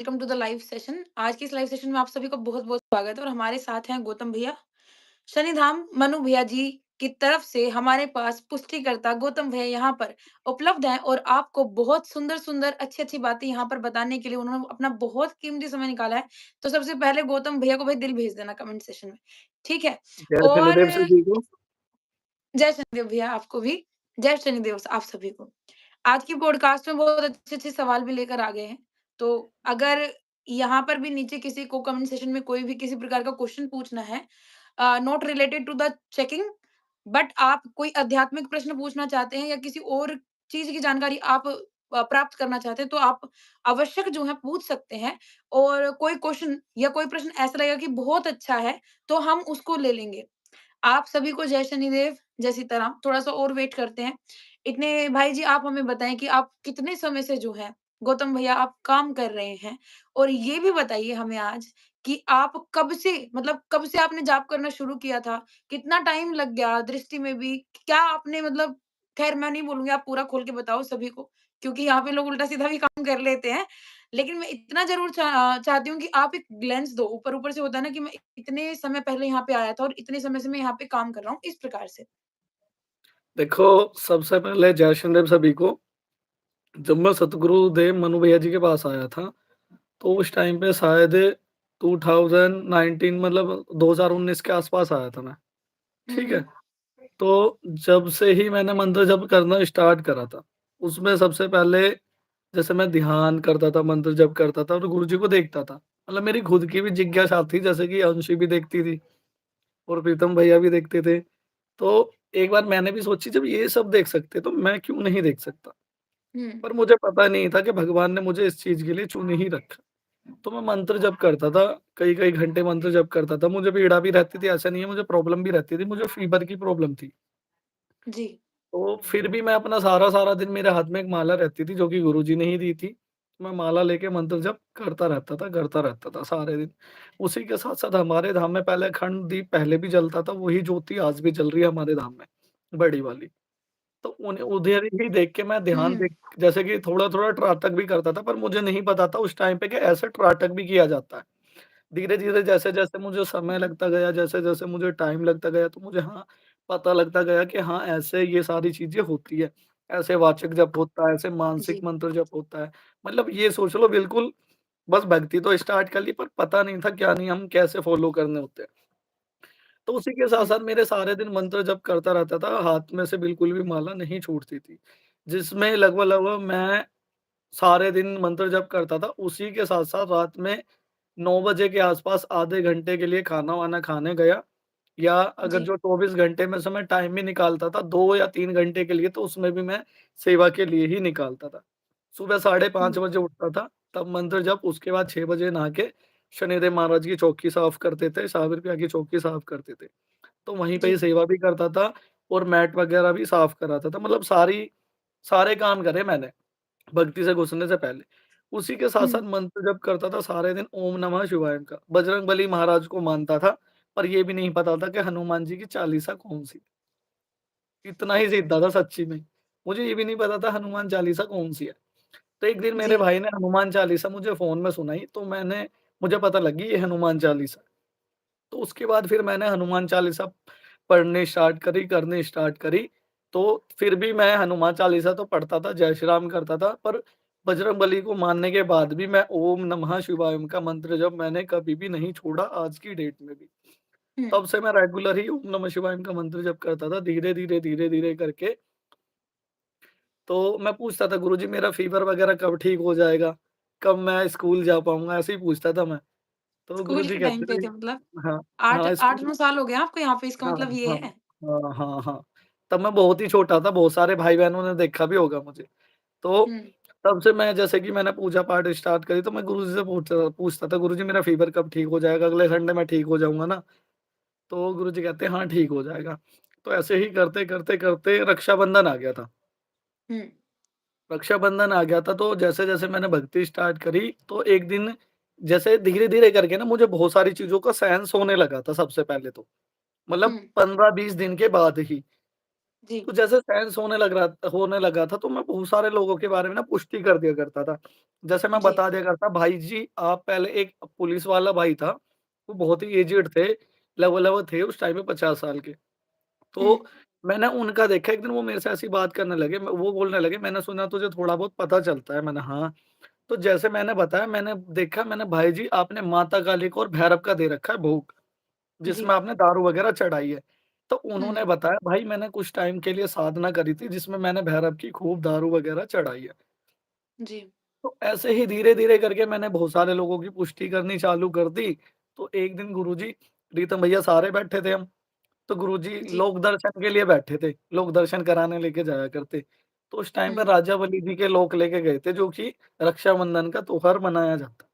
Welcome to the live session. आज की इस लाइव सेशन में आप सभी का बहुत-बहुत स्वागत है और हमारे साथ हैं गौतम भैया। शनिधाम मनु भैया जी की तरफ से हमारे पास पुष्टिकर्ता गौतम भैया यहाँ पर उपलब्ध हैं और आपको बहुत सुंदर-सुंदर, अच्छी-अच्छी बातें यहाँ पर बताने के लिए उन्होंने अपना बहुत कीमती समय निकाला है। तो सबसे पहले गौतम भैया को भाई दिल भेज देना कमेंट सेशन में, ठीक है? जय और शनिदेव सभी को। जय शनिदेव भैया आपको भी, जय शनिदेव आप सभी को। आज की पॉडकास्ट में बहुत अच्छे-अच्छे सवाल भी लेकर आ गए हैं। तो अगर यहाँ पर भी नीचे किसी को कमेंट सेशन में कोई भी किसी प्रकार का क्वेश्चन पूछना है not related to the checking but आप कोई आध्यात्मिक प्रश्न पूछना चाहते हैं या किसी और चीज़ की जानकारी आप प्राप्त करना चाहते हैं, तो आप आवश्यक जो है पूछ सकते हैं और कोई क्वेश्चन या कोई प्रश्न ऐसा लगेगा कि बहुत अच्छा है, तो हम उसको ले लेंगे। आप सभी को जय शनिदेव, जय सीताराम। थोड़ा-सा और वेट करते हैं। इतने भाई जी आप हमें बताएँ कि आप कितने समय से जो है गौतम भैया आप काम कर रहे हैं? और ये भी बताइए हमें आज कि आप कब से मतलब कब से आपने जॉब करना शुरू किया था? कितना टाइम लग गया दृष्टि में भी? क्या आपने मतलब ख़ैर मैं नहीं बोलूँगी आप पूरा खोल के बताओ सभी को, क्योंकि यहाँ पे लोग उल्टा-सीधा भी काम कर लेते हैं। लेकिन मैं इतना ज़रूर चाहती हूँ कि आप एक ग्लेंस दो, ऊपर-ऊपर से होता है ना कि मैं इतने समय पहले यहाँ पे आया था और इतने समय से मैं यहाँ पे काम कर रहा हूँ, इस प्रकार से। देखो, सबसे पहले जय शनिदेव सभी को। जब मैं सतगुरुदेव मनु भैया जी के पास आया था, तो उस टाइम पे शायद 2019 मतलब 2019 के आस-पास आया था मैं, हुँ, ठीक है? हुँ। तो जब से ही मैंने मंत्र जप करना स्टार्ट करा था, उसमें सबसे पहले जैसे मैं ध्यान करता था, मंत्र जप करता था और गुरुजी को देखता था। मतलब मेरी खुद की भी जिज्ञासा थी, जैसे कि अंशी भी देखती थी और प्रीतम भैया भी देखते थे। तो एक बार मैंने भी सोची जब ये सब देख सकते तो मैं क्यों नहीं देख सकता? हुँ, पर मुझे पता नहीं था कि भगवान ने मुझे इस चीज़ के लिए चुन ही रखा। तो मैं मंत्र जप करता था, कई-कई घंटे मंत्र जप करता था। मुझे पीड़ा भी रहती थी, ऐसा नहीं है मुझे प्रॉब्लम भी रहती थी, मुझे फ़ीवर की प्रॉब्लम थी। जी। तो फिर भी मैं अपना सारा-सारा दिन मेरे हाथ में एक माला रहती थी जो कि गुरुजी ने ही दी थी। मैं माला लेके मंत्र जप करता रहता था सारे दिन। उसी के साथ-साथ हमारे धाम में पहले अखंड दीप पहले भी जलता था, वही ज्योति आज भी जल रही है हमारे धाम में, बड़ी वाली। तो उन्हें उधर ही देख के मैं ध्यान हुँ, देख जैसे कि थोड़ा-थोड़ा त्राटक भी करता था, पर मुझे नहीं पता था उस टाइम पे कि ऐसे त्राटक भी किया जाता है। धीरे-धीरे जैसे-जैसे मुझे समय लगता गया, जैसे-जैसे मुझे टाइम लगता गया, तो मुझे हाँ, पता लगता गया कि हाँ, ऐसे ये सारी चीज़ें होती है। ऐसे वाचक जप होता है, ऐसे मानसिक जी। मंत्र जप होता है। मतलब ये सोच लो बिल्कुल बस भक्ति तो स्टार्ट कर ली, पर पता नहीं था क्या नियम कैसे फॉलो करने होते हैं। तो उसी के हुँ, साथ-साथ मेरे सारे दिन मंत्र जप करता रहता था, हाथ में से बिल्कुल भी माला नहीं छूटती थी। जिसमें लगभग-लगभग मैं सारे दिन मंत्र जप करता था, उसी के साथ-साथ रात में 9 बजे के आस-पास आधे घंटे के लिए खाना-वाना खाने गया या अगर जी। जो 24 घंटे में से मैं टाइम भी निकालता था, 2 या 3 घंटे के लिए तो उसमें भी मैं सेवा के लिए ही निकालता था। सुबह साढ़े हुँ, 5 बजे उठता था, तब मंत्र जप, उसके बाद 6 बजे नहा के शनिदेव महाराज की चौकी साफ करते थे, साबिर भैया की चौकी साफ करते थे। तो वहीं पे ही जी। सेवा भी करता था और मैट वगैरह भी साफ कराता था। मतलब सारे काम करे मैंने, भक्ति से घुसने से पहले। उसी के हुँ, साथ-साथ मंत्र जप करता था सारे दिन ओम नमः शिवाय का। बजरंगबली महाराज को मानता था, पर ये भी नहीं पता था कि हनुमान जी की चालीसा कौन-सी। इतना ही ज़िद्दा था सच्ची में। मुझे ये भी नहीं पता था हनुमान चालीसा कौन-सी है। तो एक दिन जी। मेरे भाई ने हनुमान चालीसा मुझे फ़ोन में सुनाई, तो मुझे पता लगी ये हनुमान चालीसा। तो उसके बाद फिर मैंने हनुमान चालीसा पढ़नी स्टार्ट करी, करनी स्टार्ट करी। तो फिर भी मैं हनुमान चालीसा तो पढ़ता था, जय श्री राम करता था, पर बजरंगबली को मानने के बाद भी मैं ओम नमः शिवाय का मंत्र जप मैंने कभी भी नहीं छोड़ा आज की डेट में भी। हुँ, तब से मैं रेगुलर ही ओम नमः शिवाय का मंत्र जप करता था, धीरे-धीरे, धीरे-धीरे करके। तो मैं पूछता था गुरुजी मेरा फ़ीवर वगैरह कब ठीक हो जाएगा? कब मैं स्कूल जा पाऊँगा? ऐसे ही पूछता था मैं। तो स्कूल गुरुजी के टाइम कहते पे थे थे मतलब हाँ, 8 हाँ, स्कूल 8-9 साल हो गए आपको यहाँ पे इसका हाँ, मतलब ये हाँ, है? हाँ, हाँ, हाँ। तब मैं बहुत ही छोटा था, बहुत सारे भाई-बहनों ने देखा भी होगा मुझे। तो हुँ, तब से मैं जैसे कि मैंने पूजा-पाठ स्टार्ट करी तो मैं गुरुजी से पूछता था, "गुरुजी मेरा फ़ीवर कब ठीक हो जाएगा? अगले संडे मैं ठीक हो जाऊँगा ना?" तो गुरुजी कहते हैं, "हाँ, ठीक हो जाएगा।" तो ऐसे ही करते रक्षाबंधन आ गया था। हुँ, रक्षाबंधन आ गया था तो जैसे-जैसे मैंने भक्ति स्टार्ट करी, तो एक दिन जैसे धीरे-धीरे करके ना मुझे बहुत सारी चीज़ों का सेंस होने लगा था सबसे पहले तो। मतलब हुँ, 15-20 दिन के बाद ही। जी, तो जैसे सेंस होने लगा था, तो मैं बहुत सारे लोगों के बारे में ना पुष्टि कर दिया करता था। जैसे मैं जी। बता दिया करता, भाई जी आप पहले एक पुलिस वाला भाई था, वो बहुत ही एजेड थे, लगभग-लगभग थे उस टाइम पे 50 साल के। हुँ, तो मैंने उनका देखा एक दिन वो मेरे से ऐसी बात करने लगे, वो बोलने लगे, "मैंने सुना तुझे थोड़ा बहुत पता चलता है।" मैंने, "हाँ।" तो जैसे मैंने बताया, मैंने देखा, मैंने, "भाई जी आपने माता काली को और भैरव का दे रखा है भोग।" जी। जिसमें आपने दारू वगैरह चढ़ाई है। तो हुँ, उन्होंने बताया, भाई मैंने कुछ टाइम के लिए साधना करी थी जिसमें मैंने भैरव की खूब दारू वगैरह चढ़ाई है। जी। तो ऐसे ही धीरे-धीरे करके मैंने बहुत सारे लोगों की पुष्टि करनी चालू कर दी। तो एक दिन गुरुजी, प्रीतम भैया सारे बैठे थे हम, तो गुरुजी जी। लोक दर्शन के लिए बैठे थे, लोक दर्शन कराने लेके जाया करते। तो उस टाइम पे हुँ, राजावली जी के लोक लेके गए थे जो कि रक्षाबंधन का त्योहार मनाया जाता है।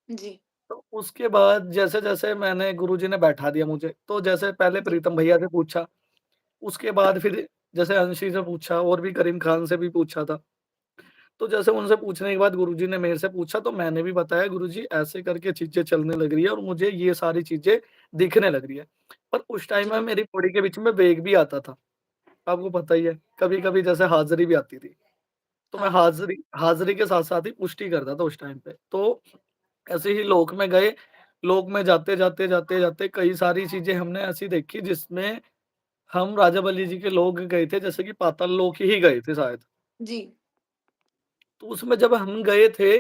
जी, तो उसके बाद जैसे-जैसे मैंने गुरुजी ने बैठा दिया मुझे, तो जैसे पहले जी। प्रीतम भैया से पूछा, उसके बाद फिर जैसे अंशी से पूछा और भी करीम खान से भी पूछा था। तो जैसे उनसे पूछने के बाद गुरुजी ने मेरे से पूछा तो मैंने भी बताया, गुरुजी ऐसे करके चीज़ें चलने लग रही है और मुझे ये सारी चीज़ें दिखने लग रही है। पर उस टाइम में जी, मेरी बॉडी के बीच में वेग भी आता था, आपको पता ही है। कभी-कभी जैसे हाज़री भी आती थी, तो मैं हाँ। हाज़री हाज़री के साथ-साथ ही पुष्टि करता था उस टाइम पे। तो ऐसे ही लोक में गए, लोक में जाते-जाते, जाते-जाते कई सारी चीज़ें हमने ऐसी देखी जिसमें हम राजा बलि जी के लोग गए थे, जैसे कि पाताल लोक ही गए थे शायद। जी, तो उसमें जब हम गए थे,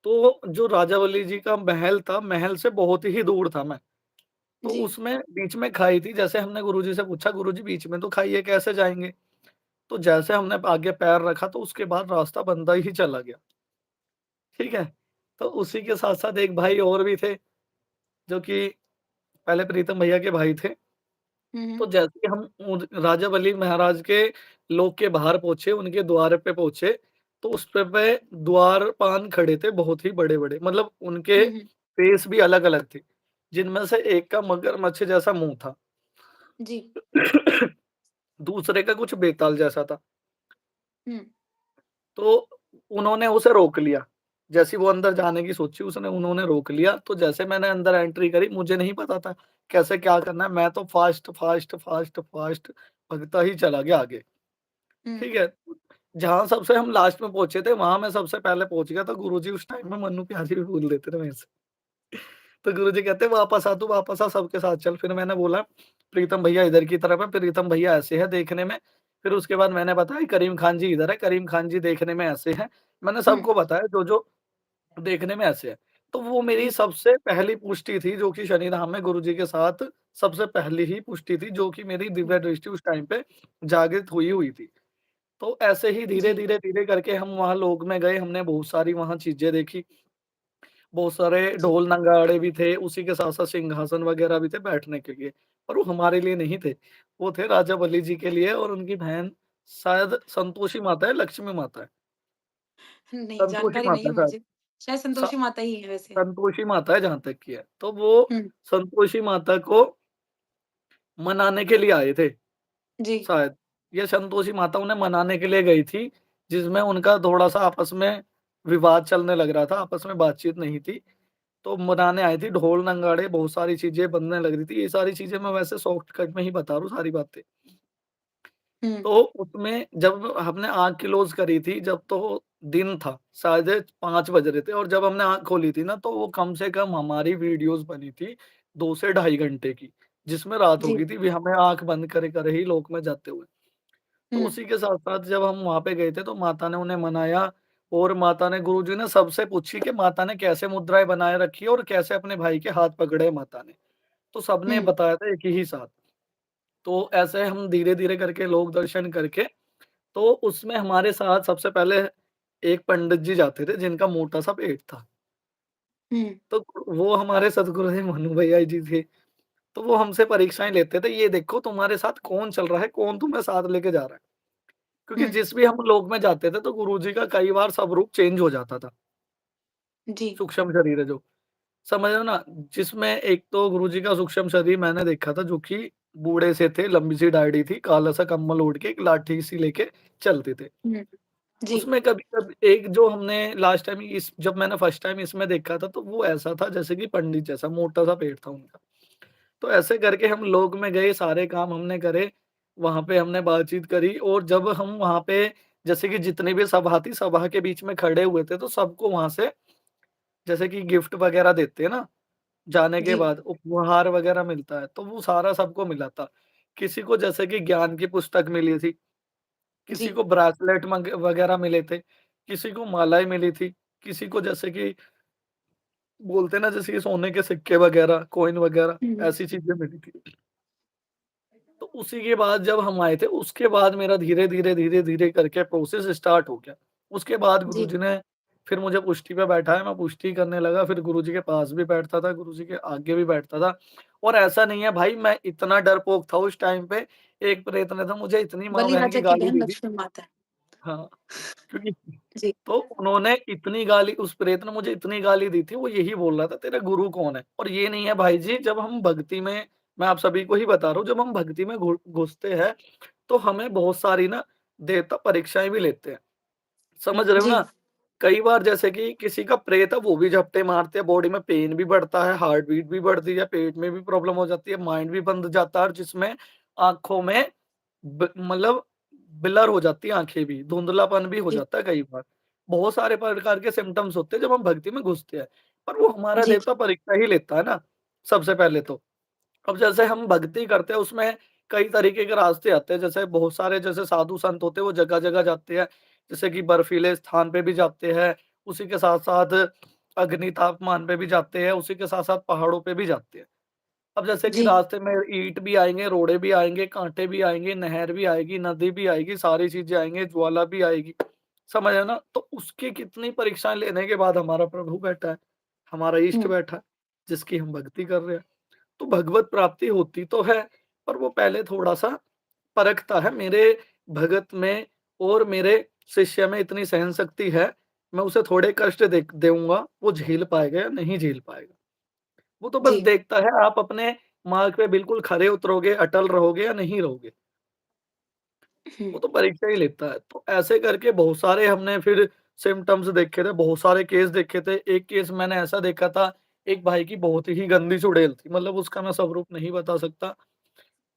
तो जो राजा बलि जी का महल था, महल से बहुत ही दूर था मैं। तो जी। उसमें बीच में खाई थी, जैसे हमने गुरुजी से पूछा, गुरुजी बीच में तो खाई है, कैसे जाएँगे? तो जैसे हमने आगे पैर रखा तो उसके बाद रास्ता बनता ही चला गया, ठीक है? तो उसी के साथ-साथ एक भाई और भी थे, जो कि पहले प्रीतम भैया के भाई थे। हुँ, तो हुँ। जैसे ही हम राजा बलि महाराज के लोक के बाहर पहुँचे, उनके द्वार पे पहुँचे, तो उस पे द्वारपाल खड़े थे बहुत ही बड़े-बड़े, मतलब उनके हुँ, हुँ। फेस भी अलग-अलग थे, जिनमें से एक का मगरमच्छ जैसा मुँह था। जी। दूसरे का कुछ बेताल जैसा था। हुँ, तो उन्होंने उसे रोक लिया। जैसे ही वो अंदर जाने की सोची, उसने उन्होंने रोक लिया, तो जैसे मैंने अंदर एंट्री करी, मुझे नहीं पता था कैसे क्या करना है, मैं तो फ़ास्ट, फ़ास्ट, फ़ास्ट, फ़ास्ट भगता ही चला गया आगे, हुँ। ठीक है? जहाँ सबसे हम लास्ट में पहुँचे थे, वहाँ मैं सबसे पहले पहुँच गया, तो गुरुजी उस टाइम में मन्नू प्यारी भी बोल देते थे मेरे से। तो गुरुजी कहते, "वापस आ तू, वापस आ, सबके साथ चल।" फिर मैंने बोला, "प्रीतम भैया इधर की तरफ है, प्रीतम भैया ऐसे है देखने में।" फिर उसके बाद मैंने बताया, "करीम खान जी इधर है, करीम खान जी देखने में ऐसे हैं।" मैंने हुँ, सबको बताया जो-जो देखने में ऐसे है। तो वो मेरी जी, सबसे पहली पुष्टि थी जो कि शनिधाम में गुरुजी के साथ सबसे पहली ही पुष्टि थी जो कि मेरी हुँ, दिव्य दृष्टि उस टाइम पे जागृत हुई हुई थी। तो ऐसे ही जी, धीरे-धीरे करके हम वहाँ लोक में गए, हमने बहुत सारी वहाँ चीज़ें देखी, बहुत सारे जी, ढोल नगाड़े भी थे, उसी के साथ-साथ सिंहासन वगैरह भी थे बैठने के लिए, पर वो हमारे लिए नहीं थे। वो थे राजा बलि जी के लिए और उनकी बहन शायद संतोषी माता है, लक्ष्मी माता है। नहीं, संतोषी जानकारी नहीं माता है है शायद। मुझे। शायद स संतोषी माता ही है वैसे। संतोषी माता है जहाँ तक की है। तो वो हुँ, संतोषी माता को मनाने के लिए आए थे जी, शायद। ये संतोषी माता उन्हें मनाने के लिए गई थी, जिसमें उनका थोड़ा-सा आपस में विवाद चलने लग रहा था, आपस में बातचीत नहीं थी। तो मनाने आई थी, ढोल नगाड़े बहुत सारी चीज़ें बनने लग रही थी। ये सारी चीज़ें मैं वैसे शॉर्टकट में ही बता रहा हूँ सारी बातें। हुँ, तो उसमें जब हमने आँख क्लोज़ करी थी, जब तो दिन था, शायद 5 बज रहे थे और जब हमने आँख खोली थी ना, तो वो कम से कम हमारी वीडियोज़ बनी थी 2 से ढाई घंटे की, जिसमें रात हो जी, गई थी, भी हमें आँख बंद करे-करे ही लोक में जाते हुए। तो हुँ, उसी के साथ-साथ जब हम वहाँ पे गए थे, तो माता ने उन्हें मनाया और माता ने गुरुजी ने सबसे पूछी कि माता ने कैसे मुद्राएँ बनाए रखी है और कैसे अपने भाई के हाथ पकड़े माता ने। तो सबने हुँ, बताया था एक ही साथ। तो ऐसे हम धीरे-धीरे करके लोक दर्शन करके, तो उसमें हमारे साथ सबसे पहले एक पंडित जी जाते थे जिनका मोटा-सा पेट था। हुँ, तो वो हमारे सद्गुरुदेव मनु भैया जी थे। तो वो हमसे परीक्षाएँ लेते थे, ये देखो तुम्हारे साथ कौन चल रहा है, कौन तुम्हें साथ लेके जा रहा है। क्योंकि हुँ, जिस भी हम लोक में जाते थे तो गुरुजी का कई बार स्वरूप चेंज हो जाता था। जी, सूक्ष्म शरीर है जो, समझ रहे हो ना? जिसमें एक तो गुरुजी का सूक्ष्म शरीर मैंने देखा था जो कि बूढ़े से थे, लंबी-सी दाढ़ी थी, काला-सा कंबल ओढ़ के एक लाठी-सी लेके चलते थे। हुँ, जी, उसमें कभी-कभी एक जो हमने लास्ट टाइम इस जब मैंने फर्स्ट टाइम इसमें देखा था, तो वो ऐसा था जैसे कि पंडित जैसा, मोटा-सा पेट था उनका। तो ऐसे करके हम लोक में गए, सारे काम हमने करे वहाँ पे हमने बातचीत करी और जब हम वहाँ पे जैसे कि जितनी भी सभा थी, सभा के बीच में खड़े हुए थे, तो सबको वहाँ से जैसे कि गिफ्ट वगैरह देते हैं ना, जाने के जी, बाद उपहार वगैरह मिलता है, तो वो सारा सबको मिला था। किसी को जैसे कि ज्ञान की पुस्तक मिली थी, किसी जी, को ब्रेसलेट मंग वगैरह मिले थे, किसी को मालाएँ मिली थी, किसी को जैसे कि बोलते हैं ना जैसे कि सोने के सिक्के वगैरह, कॉइन वगैरह हुँ, ऐसी चीज़ें मिली थी। तो उसी के बाद जब हम आए थे, उसके बाद मेरा धीरे-धीरे, धीरे-धीरे करके प्रोसेस स्टार्ट हो गया। उसके बाद जी, गुरुजी ने फिर मुझे पुष्टि पे बैठाया, मैं पुष्टि करने लगा, फिर गुरुजी के पास भी बैठता था, गुरुजी के आगे भी बैठता था। और ऐसा नहीं है भाई मैं इतना डरपोक था उस टाइम पे, एक प्रेत ने तो मुझे इतनी माँ बहन की बलिराजा की गाली बहन दी थी। लक्ष्मी माता। हाँ, क्योंकि जी, तो उन्होंने इतनी गाली उस प्रेत ने मुझे इतनी गाली दी थी, वो यही बोल रहा था तेरा गुरु कौन है? और ये नहीं है भाई जी जब हम भक्ति में मैं आप सभी को ही बता रहा हूँ, जब हम भक्ति में घुसते हैं तो हमें बहुत सारी ना देवता परीक्षाएँ भी लेते हैं। समझ रहे हो जी, ना? कई बार जैसे कि किसी का प्रेत है वो भी झपट्टे मारते हैं, बॉडी में पेन भी बढ़ता है, हार्ट बीट भी बढ़ती है, पेट में भी प्रॉब्लम हो जाती है, माइंड भी बंद जाता है और जिसमें आँखों में मतलब ब्लर हो जाती है आँखें भी, धुंधलापन भी हो जी, जाता है कई बार। बहुत सारे प्रकार के सिम्पटम्स होते हैं जब हम भक्ति में घुसते हैं, पर वो हमारा जी, देवता परीक्षा ही लेता है ना, सबसे पहले तो। अब जैसे हम भक्ति करते हैं उसमें कई तरीके के रास्ते आते हैं, जैसे बहुत सारे जैसे साधु संत होते हैं वो जगह-जगह जाते हैं, जैसे कि बर्फीले स्थान पे भी जाते हैं, उसी के साथ-साथ अग्नि तापमान पे भी जाते हैं, उसी के साथ-साथ पहाड़ों पे भी जाते हैं। अब जैसे कि जी, रास्ते में ईंट भी आएँगे, रोड़े भी आएँगे, काँटे भी आएँगे, नहर भी आएगी, नदी भी आएगी, सारी चीज़ें आएँगी, ज्वाला भी आएगी, समझ रहे हो ना? तो उसकी कितनी परीक्षाएँ लेने के बाद हमारा प्रभु बैठा है, हमारा इष्ट हुँ, बैठा है, जिसकी हम भक्ति कर रहे हैं। तो भगवत प्राप्ति होती तो है, पर वो पहले थोड़ा-सा परखता है। मेरे भगत में और मेरे शिष्य में इतनी सहनशक्ति है, मैं उसे थोड़े कष्ट देऊँगा, वो झेल पाएगा या नहीं झेल पाएगा। वो तो बस जी, देखता है आप अपने मार्ग पे बिल्कुल खरे उतरोगे, अटल रहोगे या नहीं रहोगे। हुँ, वो तो परीक्षा ही लेता है। तो ऐसे करके बहुत सारे हमने फिर सिम्पटम्स देखे थे, बहुत सारे केस देखे थे। एक केस मैंने ऐसा देखा था, एक भाई की बहुत ही गंदी चुड़ैल थी, मतलब उसका मैं स्वरूप नहीं बता सकता।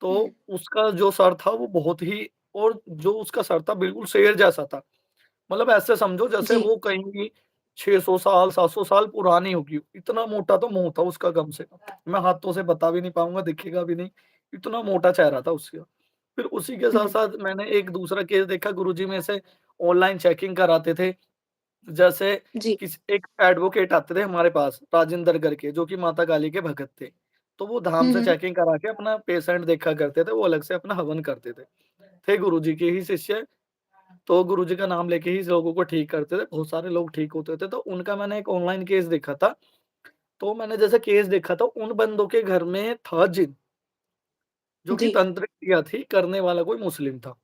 तो हुँ, उसका जो सर था वो बहुत ही और जो उसका सर था बिल्कुल शेर जैसा था। मतलब ऐसे समझो जैसे जी, वो कहीं 600 साल, 700 साल पुरानी होगी। इतना मोटा तो मुँह था उसका कम से कम। मैं हाथों से बता भी नहीं पाऊँगा, दिखेगा भी नहीं। इतना मोटा चेहरा था उसका। फिर उसी के हुँ, साथ-साथ मैंने एक दूसरा केस देखा गुरुजी में से ऑनलाइन चेकिंग कराते थे। जैसे जी, एक एडवोकेट आते थे हमारे पास राजेंद्र करके जो कि माता काली के भक्त थे। तो वो धाम हुँ, से हुँ, चेकिंग करा के अपना पेशेंट देखा करते थे, वो अलग से अपना हवन करते थे। थे गुरुजी के ही शिष्य, तो गुरुजी का नाम लेके ही लोगों को ठीक करते थे, बहुत सारे लोग ठीक होते थे। तो उनका मैंने एक ऑनलाइन केस देखा था, तो मैंने जैसे केस देखा था उन बंदों के घर में था जिन, जो कि जी, तांत्रिक क्रिया थी, करने वाला कोई मुस्लिम था।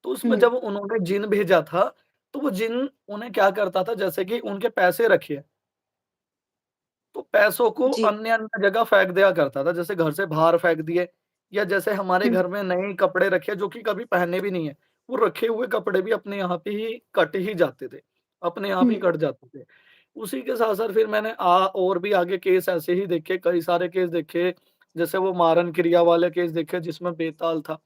तो उसमें हुँ, जब उन्होंने जिन भेजा था, तो वो जिन उन्हें क्या करता था जैसे कि उनके पैसे रखे, तो पैसों को जी, अन्य-अन्य जगह फेंक दिया करता था, जैसे घर से बाहर फेंक दिए या जैसे हमारे हुँ, घर में नए कपड़े रखे जो कि कभी पहने भी नहीं है, वो रखे हुए कपड़े भी अपने आप ही कट ही जाते थे, अपने आप हुँ, ही कट जाते थे। उसी के साथ-साथ फिर मैंने और भी आगे केस ऐसे ही देखे, कई सारे केस देखे, जैसे वो मारन क्रिया वाले केस देखे जिसमें बेताल था।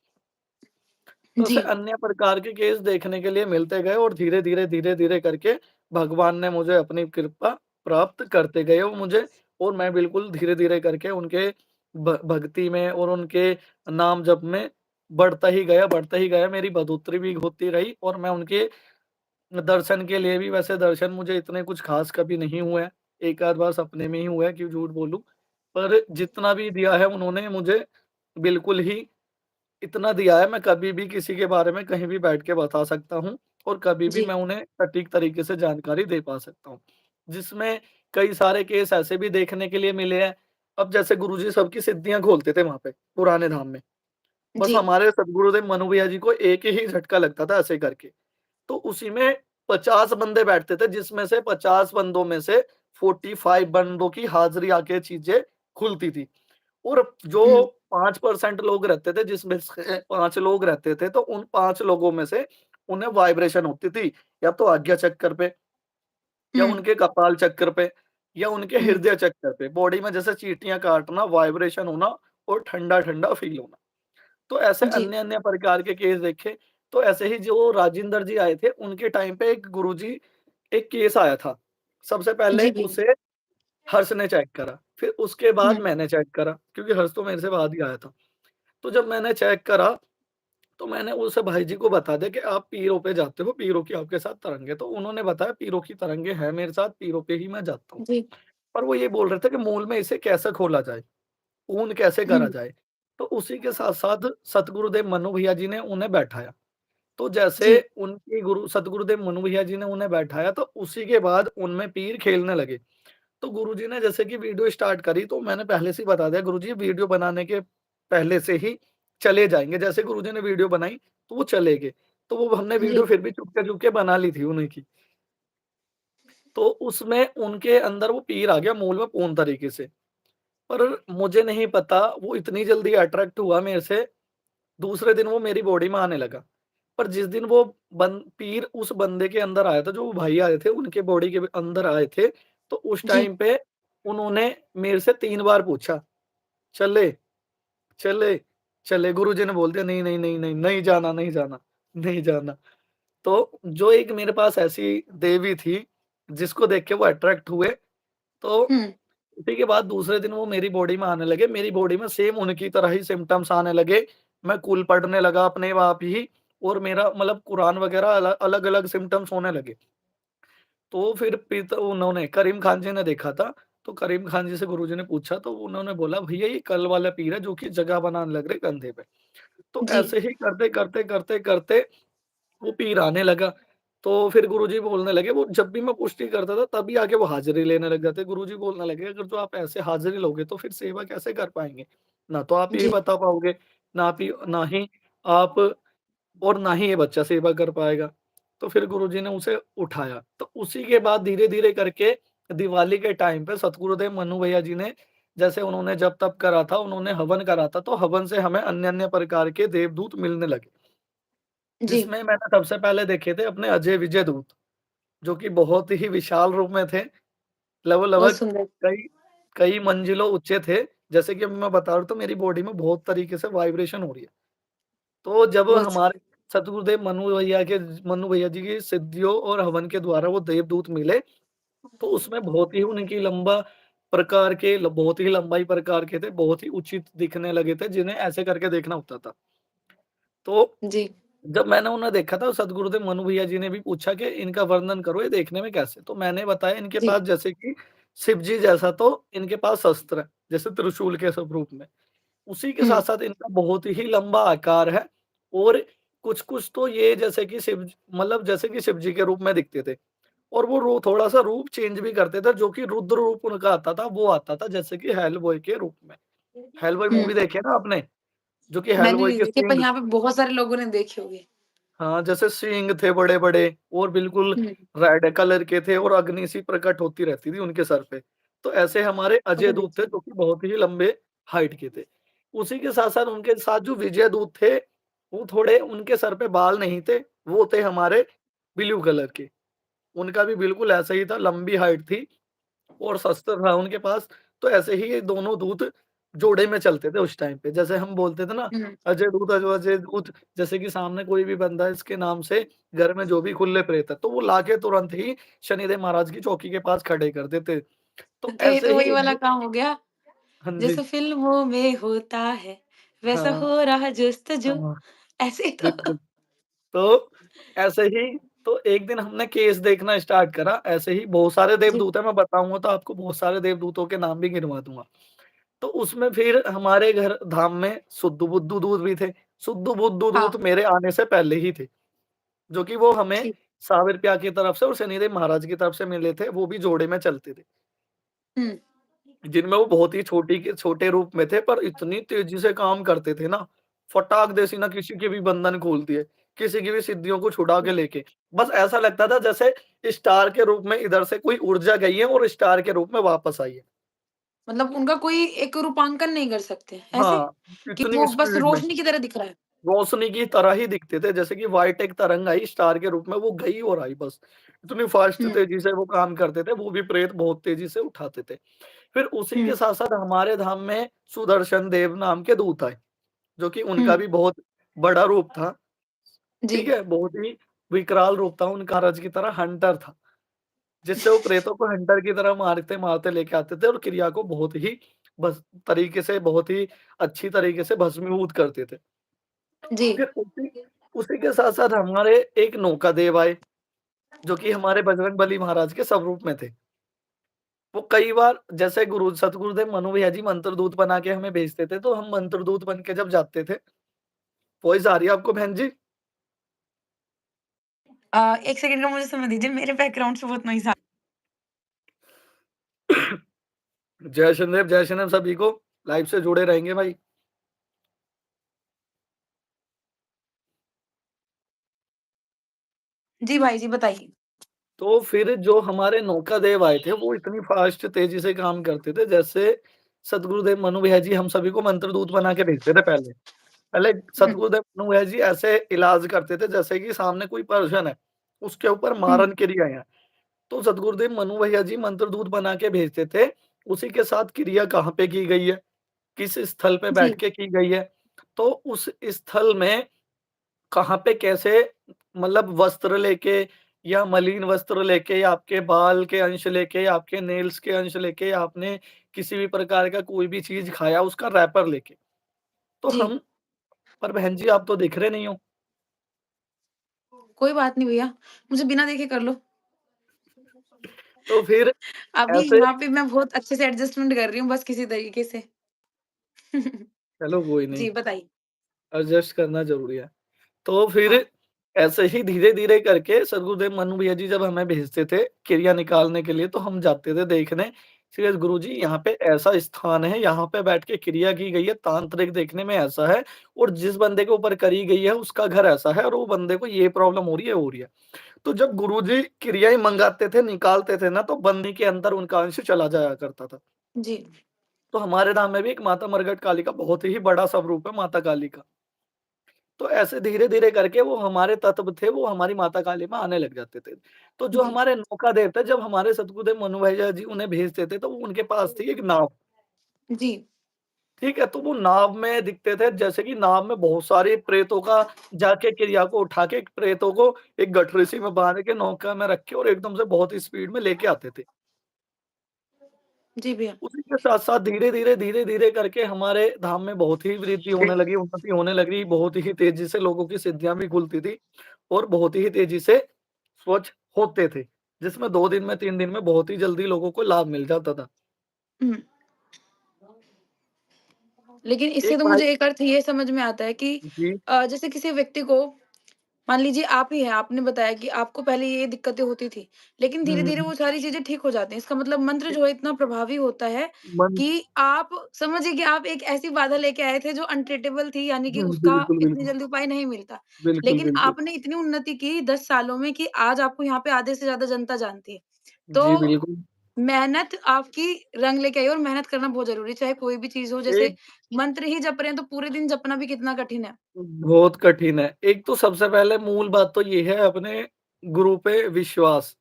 तो जी, ऐसे अन्य प्रकार के केस देखने के लिए मिलते गए और धीरे-धीरे, धीरे-धीरे करके भगवान ने मुझे अपनी कृपा प्राप्त करते गए वो मुझे और मैं बिल्कुल धीरे-धीरे करके उनके भक्ति में और उनके नाम जप में बढ़ता ही गया। मेरी बढ़ोतरी भी होती रही और मैं उनके दर्शन के लिए भी वैसे दर्शन मुझे इतने कुछ ख़ास कभी नहीं हुए हैं। एक आध बार सपने में ही हुए हैं, क्यों झूठ बोलूँ। पर जितना भी दिया है उन्होंने मुझे बिल्कुल ही इतना दिया है मैं कभी भी किसी के बारे में कहीं भी बैठ के बता सकता हूँ और कभी भी जी, मैं उन्हें सटीक तरीके से जानकारी दे पा सकता हूँ। जिसमें कई सारे केस ऐसे भी देखने के लिए मिले हैं। अब जैसे गुरुजी सबकी सिद्धियाँ खोलते थे वहाँ पे, पुराने धाम में। बस जी, हमारे सदगुरुदेव मनु भैया जी को एक ही झटका लगता था ऐसे करके। तो उसी में 50 बंदे बैठते थे जिसमें से 50 बंदों में से 45 बंदों की हाज़िरी आके चीज़ें खुलती थी। और जो हुँ, 5% लोग रहते थे जिसमें से 5 लोग रहते थे, तो उन 5 लोगों में से उन्हें वाइब्रेशन होती थी, या तो आज्ञा चक्र पे, या हुँ, उनके कपाल चक्र पे, या उनके हुँ, हृदय चक्र पे। बॉडी में जैसे चींटियाँ काटना, वाइब्रेशन होना और ठंडा-ठंडा फ़ील होना। तो ऐसे जी, अन्य-अन्य प्रकार के केस देखे। तो ऐसे ही जो राजेंद्र जी आए थे, उनके टाइम पे एक गुरुजी एक केस आया था। सबसे पहले जी, जी। उसे हर्ष ने चेक करा, फिर उसके बाद हुँ, मैंने चेक करा, क्योंकि हर्ष तो मेरे से बाद ही आया था। तो जब मैंने चेक करा, तो मैंने उस भाई जी को बता दिया कि आप पीरो पे जाते हो, पीरो की आपके साथ तरंग है। तो उन्होंने बताया पीरो की तरंगे हैं मेरे साथ, पीरो पे ही मैं जाता हूँ। जी, पर वो ये बोल रहे थे कि मूल में इसे कैसे खोला जाए, पूर्ण कैसे करा हुँ, जाए। तो उसी के साथ-साथ सतगुरुदेव मनु भैया जी ने उन्हें बैठाया। तो जैसे जी, उनके गुरु सतगुरुदेव मनु भैया जी ने उन्हें बैठाया, तो उसी के बाद उनमें पीर खेलने लगे। तो गुरुजी ने जैसे कि वीडियो स्टार्ट करी, तो मैंने पहले से ही बता दिया गुरुजी वीडियो बनाने के पहले से ही चले जाएँगे। जैसे गुरुजी ने वीडियो बनाई, तो वो चले गए। तो वो हमने वीडियो जी, फिर भी चुपके-चुपके बना ली थी उन्हीं की। तो उसमें उनके अंदर वो पीर आ गया मूल में पूर्ण तरीके से। पर मुझे नहीं पता वो इतनी जल्दी अट्रैक्ट हुआ मेरे से, दूसरे दिन वो मेरी बॉडी में आने लगा। पर जिस दिन वो पीर उस बंदे के अंदर आया था, जो वो भाई आए थे, उनके बॉडी के अंदर आए थे, तो उस जी, टाइम पे उन्होंने मेरे से 3 बार पूछा, "चले, चले, चले।" गुरुजी ने बोल दिया, "नहीं, नहीं, नहीं, नहीं, नहीं जाना, नहीं जाना, नहीं जाना।" तो जो एक मेरे पास ऐसी देवी थी, जिसको देख के वो अट्रैक्ट हुए, तो हुँ, उसी के बाद दूसरे दिन वो मेरी बॉडी में आने लगे। मेरी बॉडी में सेम उनकी तरह ही सिम्पटम्स आने लगे। मैं कुल पढ़ने लगा अपने आप ही, और मेरा मतलब कुरान वगैरह अलग-अलग सिम्पटम्स होने लगे। तो फिर उन्होंने करीम खान जी ने देखा था, तो करीम खान जी से गुरुजी ने पूछा, तो उन्होंने बोला, "भैया ये कल वाला पीर है जो कि जगह बनाने लग रहे कंधे पे।" तो जी, ऐसे ही करते-करते वो पीर आने लगा। तो फिर गुरुजी बोलने लगे, वो जब भी मैं पुष्टि करता था तभी आके वो हाज़िरी लेने लग जाते। गुरुजी बोलने लगे, "अगर जो आप ऐसे हाज़िरी लोगे तो फिर सेवा कैसे कर पाएँगे? ना तो आप ये जी, बता पाओगे, ना ही आप और ना ही ये बच्चा सेवा कर पाएगा।" तो फिर गुरुजी ने उसे उठाया। तो उसी के बाद धीरे-धीरे करके दिवाली के टाइम पे सतगुरुदेव मनु भैया जी ने, जैसे उन्होंने जब तप करा था, उन्होंने हवन करा था, तो हवन से हमें अन्य-अन्य प्रकार के देवदूत मिलने लगे। जी, जिसमें मैंने सबसे पहले देखे थे अपने अजय विजय दूत, जो कि बहुत ही विशाल रूप में थे। बहुत लगभग सुंदर। कई कई मंजिलों ऊँचे थे। जैसे कि अभी मैं बता रहा हूँ, तो मेरी बॉडी में बहुत तरीके से वाइब्रेशन हो रही है। तो जब बहुत हमारे सतगुरुदेव मनु भैया जी की सिद्धियों और हवन के द्वारा वो देवदूत मिले, तो उसमें बहुत ही उनकी लंबा प्रकार के ल बहुत ही लंबाई प्रकार के थे, बहुत ही उचित दिखने लगे थे, जिन्हें ऐसे करके देखना होता था। तो जी, जब मैंने उन्हें देखा था, सद्गुरुदेव मनु भैया जी ने भी पूछा कि इनका वर्णन करो, ये देखने में कैसे? तो मैंने बताया, इनके जी, पास जैसे कि शिव जी जैसा तो इनके पास शस्त्र है, जैसे त्रिशूल के स्वरूप में। उसी के हुँ, साथ-साथ इनका बहुत ही लंबा आकार है, और कुछ-कुछ तो ये जैसे कि मतलब जैसे कि शिव जी के रूप में दिखते थे, और वो थोड़ा-सा रूप चेंज भी करते थे, जो कि रुद्र रूप उनका आता था, वो आता था जैसे कि हेलबॉय के रूप में। हेलबॉय हुँ। मूवी देखी है ना आपने? जो कि मैंने हेलबॉय नहीं के देखी पर सींग, यहाँ पे बहुत सारे लोगों ने देखी होगी। हाँ, जैसे सींग थे बड़े-बड़े, और बिल्कुल हुँ, रेड कलर के थे, और अग्नि सी प्रकट होती रहती थी उनके सर पे। तो ऐसे हमारे अजय बहुत दूत थे, अच्छा। जो कि बहुत ही लंबे हाइट के थे। उसी के साथ-साथ उनके साथ जो विजय दूत थे, वो थोड़े, उनके सर पे बाल नहीं थे, वो थे हमारे ब्लू कलर के। उनका भी बिल्कुल ऐसा ही था, लंबी हाइट थी, और शस्त्र था उनके पास। तो ऐसे ही ये दोनों दूत जोड़े में चलते थे उस टाइम पे। जैसे हम बोलते थे ना, हुँ, अजय दूत, जैसे कि सामने कोई भी बंदा है, इसके नाम से घर में जो भी खुले प्रेत है, तो वो लाके तुरंत ही शनिदेव महाराज की चौकी के पास खड़े कर देते। तो तो ये ऐसे तो ही वही वाला काम हो गया, हाँ जी, जैसे फ़िल्मों में होता है, वैसा हाँ, हो रहा जुस्तजू, हाँ, ऐसे ही तो बिल्कुल। तो ऐसे ही, तो एक दिन हमने केस देखना स्टार्ट करा, ऐसे ही बहुत सारे जी, देवदूत हैं, मैं बताऊँगा तो आपको बहुत सारे देवदूतों के नाम भी गिनवा दूँगा। तो उसमें फिर हमारे घर धाम में सुद्दू बुद्दू दूत भी थे। सुद्दू बुद्दू दूत हाँ, मेरे आने से पहले ही थे, जो कि वो हमें ठीक। सावरपिया की तरफ से और शनिदेव महाराज की तरफ से मिले थे, वो भी जोड़े में चलते थे। हुँ, जिनमें वो बहुत ही छोटे रूप में थे, पर इतनी तेज़ी से काम करते थे ना, फटाक देसी ना किसी के भी बंधन खोल दिए, किसी की भी सिद्धियों को छुड़ा के हुँ। लेके। बस ऐसा लगता था जैसे स्टार के रूप में इधर से कोई ऊर्जा गई है और स्टार के रूप में वापस आई है। मतलब उनका कोई एक रूपांकन नहीं कर सकते, ऐसे? हाँ, कि इतनी वो बस स्पीड में। रोशनी की तरह दिख रहा है? रोशनी की तरह ही दिखते थे, जैसे कि व्हाइट एक तरंग आई स्टार के रूप में, वो गई और आई बस। इतनी फास्ट हुँ, तेज़ी से वो काम करते थे, वो भी प्रेत बहुत तेज़ी से उठाते थे। फिर उसी हुँ, के साथ-साथ हमारे धाम में सुदर्शन देव नाम के दूत आए। जो कि उनका हुँ, भी बहुत बड़ा रूप था, जी, ठीक है? बहुत ही विकराल रूप था उनका, महाराज की तरह हंटर था, जिससे वो प्रेतों को हंटर की तरह मारते-मारते लेके आते थे और क्रिया को बहुत ही बस तरीके से, बहुत ही अच्छी तरीके से भस्मीभूत करते थे। जी। फिर उसी उसी के साथ-साथ हमारे एक नौकादेव आए, जो कि हमारे बजरंगबली महाराज के स्वरूप में थे। वो कई बार जैसे सतगुरुदेव मनु भैया जी मंत्रदूत बना के हमें भेजते थे, तो हम मंत्रदूत बन के जब जाते थे, वॉइस आ रही है आपको बहन जी? 1 सेकंड का मुझे समय दीजिए, मेरे बैकग्राउंड से बहुत नॉइज़ आ जय शनिदेव सभी को, लाइव से जुड़े रहेंगे भाई। जी भाई जी, बताइए। तो फिर जो हमारे नौकादेव आए थे, वो इतनी फ़ास्ट तेज़ी से काम करते थे, जैसे सतगुरुदेव मनु भैया जी हम सभी को मंत्रदूत बना के भेजते थे पहले। पहले हुँ, सतगुरुदेव मनु भैया जी ऐसे इलाज करते थे जैसे कि सामने कोई पर्सन है, उसके ऊपर हुँ, मारन क्रिया है। तो सतगुरुदेव मनु भैया जी मंत्रदूत बना के भेजते थे, उसी के साथ क्रिया कहाँ पे की गई है, किस स्थल पे जी, बैठ के की गई है, तो उस स्थल में कहाँ पे कैसे मतलब वस्त्र लेके या मलिन वस्त्र लेके या आपके बाल के अंश लेके या आपके नेल्स के अंश लेके या आपने किसी भी प्रकार का कोई भी चीज़ खाया उसका रैपर लेके। तो जी। हम पर बहन जी आप तो दिख रहे नहीं हो। कोई बात नहीं भैया, मुझे बिना देखे कर लो। तो फिर अभी ऐसे यहाँ पे मैं बहुत अच्छे से एडजस्टमेंट कर रही हूँ बस किसी तरीके से। चलो कोई नहीं, जी, बताइए। एडजस्ट करना ज़रूरी है। तो फिर हाँ, ऐसे ही धीरे-धीरे करके सद्गुरुदेव मनु भैया जी जब हमें भेजते थे क्रिया निकालने के लिए, तो हम जाते थे देखने। सीरियस गुरुजी यहाँ पे ऐसा स्थान है, यहाँ पे बैठ के क्रिया की गई है, तांत्रिक देखने में ऐसा है और जिस बंदे के ऊपर करी गई है उसका घर ऐसा है और वो बंदे को ये प्रॉब्लम हो रही है, हो रही है। तो जब गुरुजी क्रियाएँ मँगाते थे, निकालते थे ना, तो बंदे के अंदर उनका अंश चला जाया करता था। जी, तो हमारे धाम में भी एक माता मरघट काली का बहुत ही बड़ा स्वरूप है माता काली का। तो ऐसे धीरे-धीरे करके वो हमारे तत्व थे, वो हमारी माता काली में आने लग जाते थे। तो जो जी, हमारे नौकादेव थे, जब हमारे सतगुरुदेव मनु भैया जी उन्हें भेजते थे, तो उनके पास थी एक नाव, जी, ठीक है? तो वो नाव में दिखते थे जैसे कि नाव में बहुत सारे प्रेतों का जाके क्रिया को उठा के प्रेतों को एक गठरीसी में बाँध के नौका में रख के और एकदम से बहुत ही स्पीड में लेके आते थे। जी भैया। उसी के साथ-साथ धीरे-धीरे करके हमारे धाम में बहुत ही वृद्धि होने लगी, उन्नति होने लगी, बहुत ही तेज़ी से लोगों की सिद्धियाँ भी खुलती थी और बहुत ही तेज़ी से स्वच्छ होते थे, जिसमें 2 दिन में 3 दिन में बहुत ही जल्दी लोगों को लाभ मिल जाता था। हुँ, लेकिन इससे एक तो भाई मुझे एक अर्थ ये समझ में आता है कि जी, जैसे किसी व्यक्ति को मान लीजिए आप ही हैं, आपने बताया कि आपको पहले ये दिक्कतें होती थी, लेकिन हुँ, धीरे-धीरे वो सारी चीज़ें ठीक हो जाती हैं। इसका मतलब मंत्र जो है इतना प्रभावी होता है मन कि आप समझिए कि आप एक ऐसी बाधा लेके आए थे जो अनट्रीटेबल थी, यानी कि हुँ, उसका बिल्कुल, इतनी बिल्कुल। जल्दी उपाय नहीं मिलता। बिल्कुल, लेकिन बिल्कुल। आपने इतनी उन्नति की 10 सालों में कि आज आपको यहाँ पे आधे से ज़्यादा जनता जानती है। जी, तो बिल्कुल। मेहनत आपकी रंग लेके आई और मेहनत करना बहुत ज़रूरी है, चाहे कोई भी चीज़ हो। जैसे एक मंत्र ही जप रहे हैं तो पूरे दिन जपना भी कितना कठिन है। बहुत कठिन है। एक तो सबसे पहले मूल बात तो ये है अपने गुरु पे विश्वास।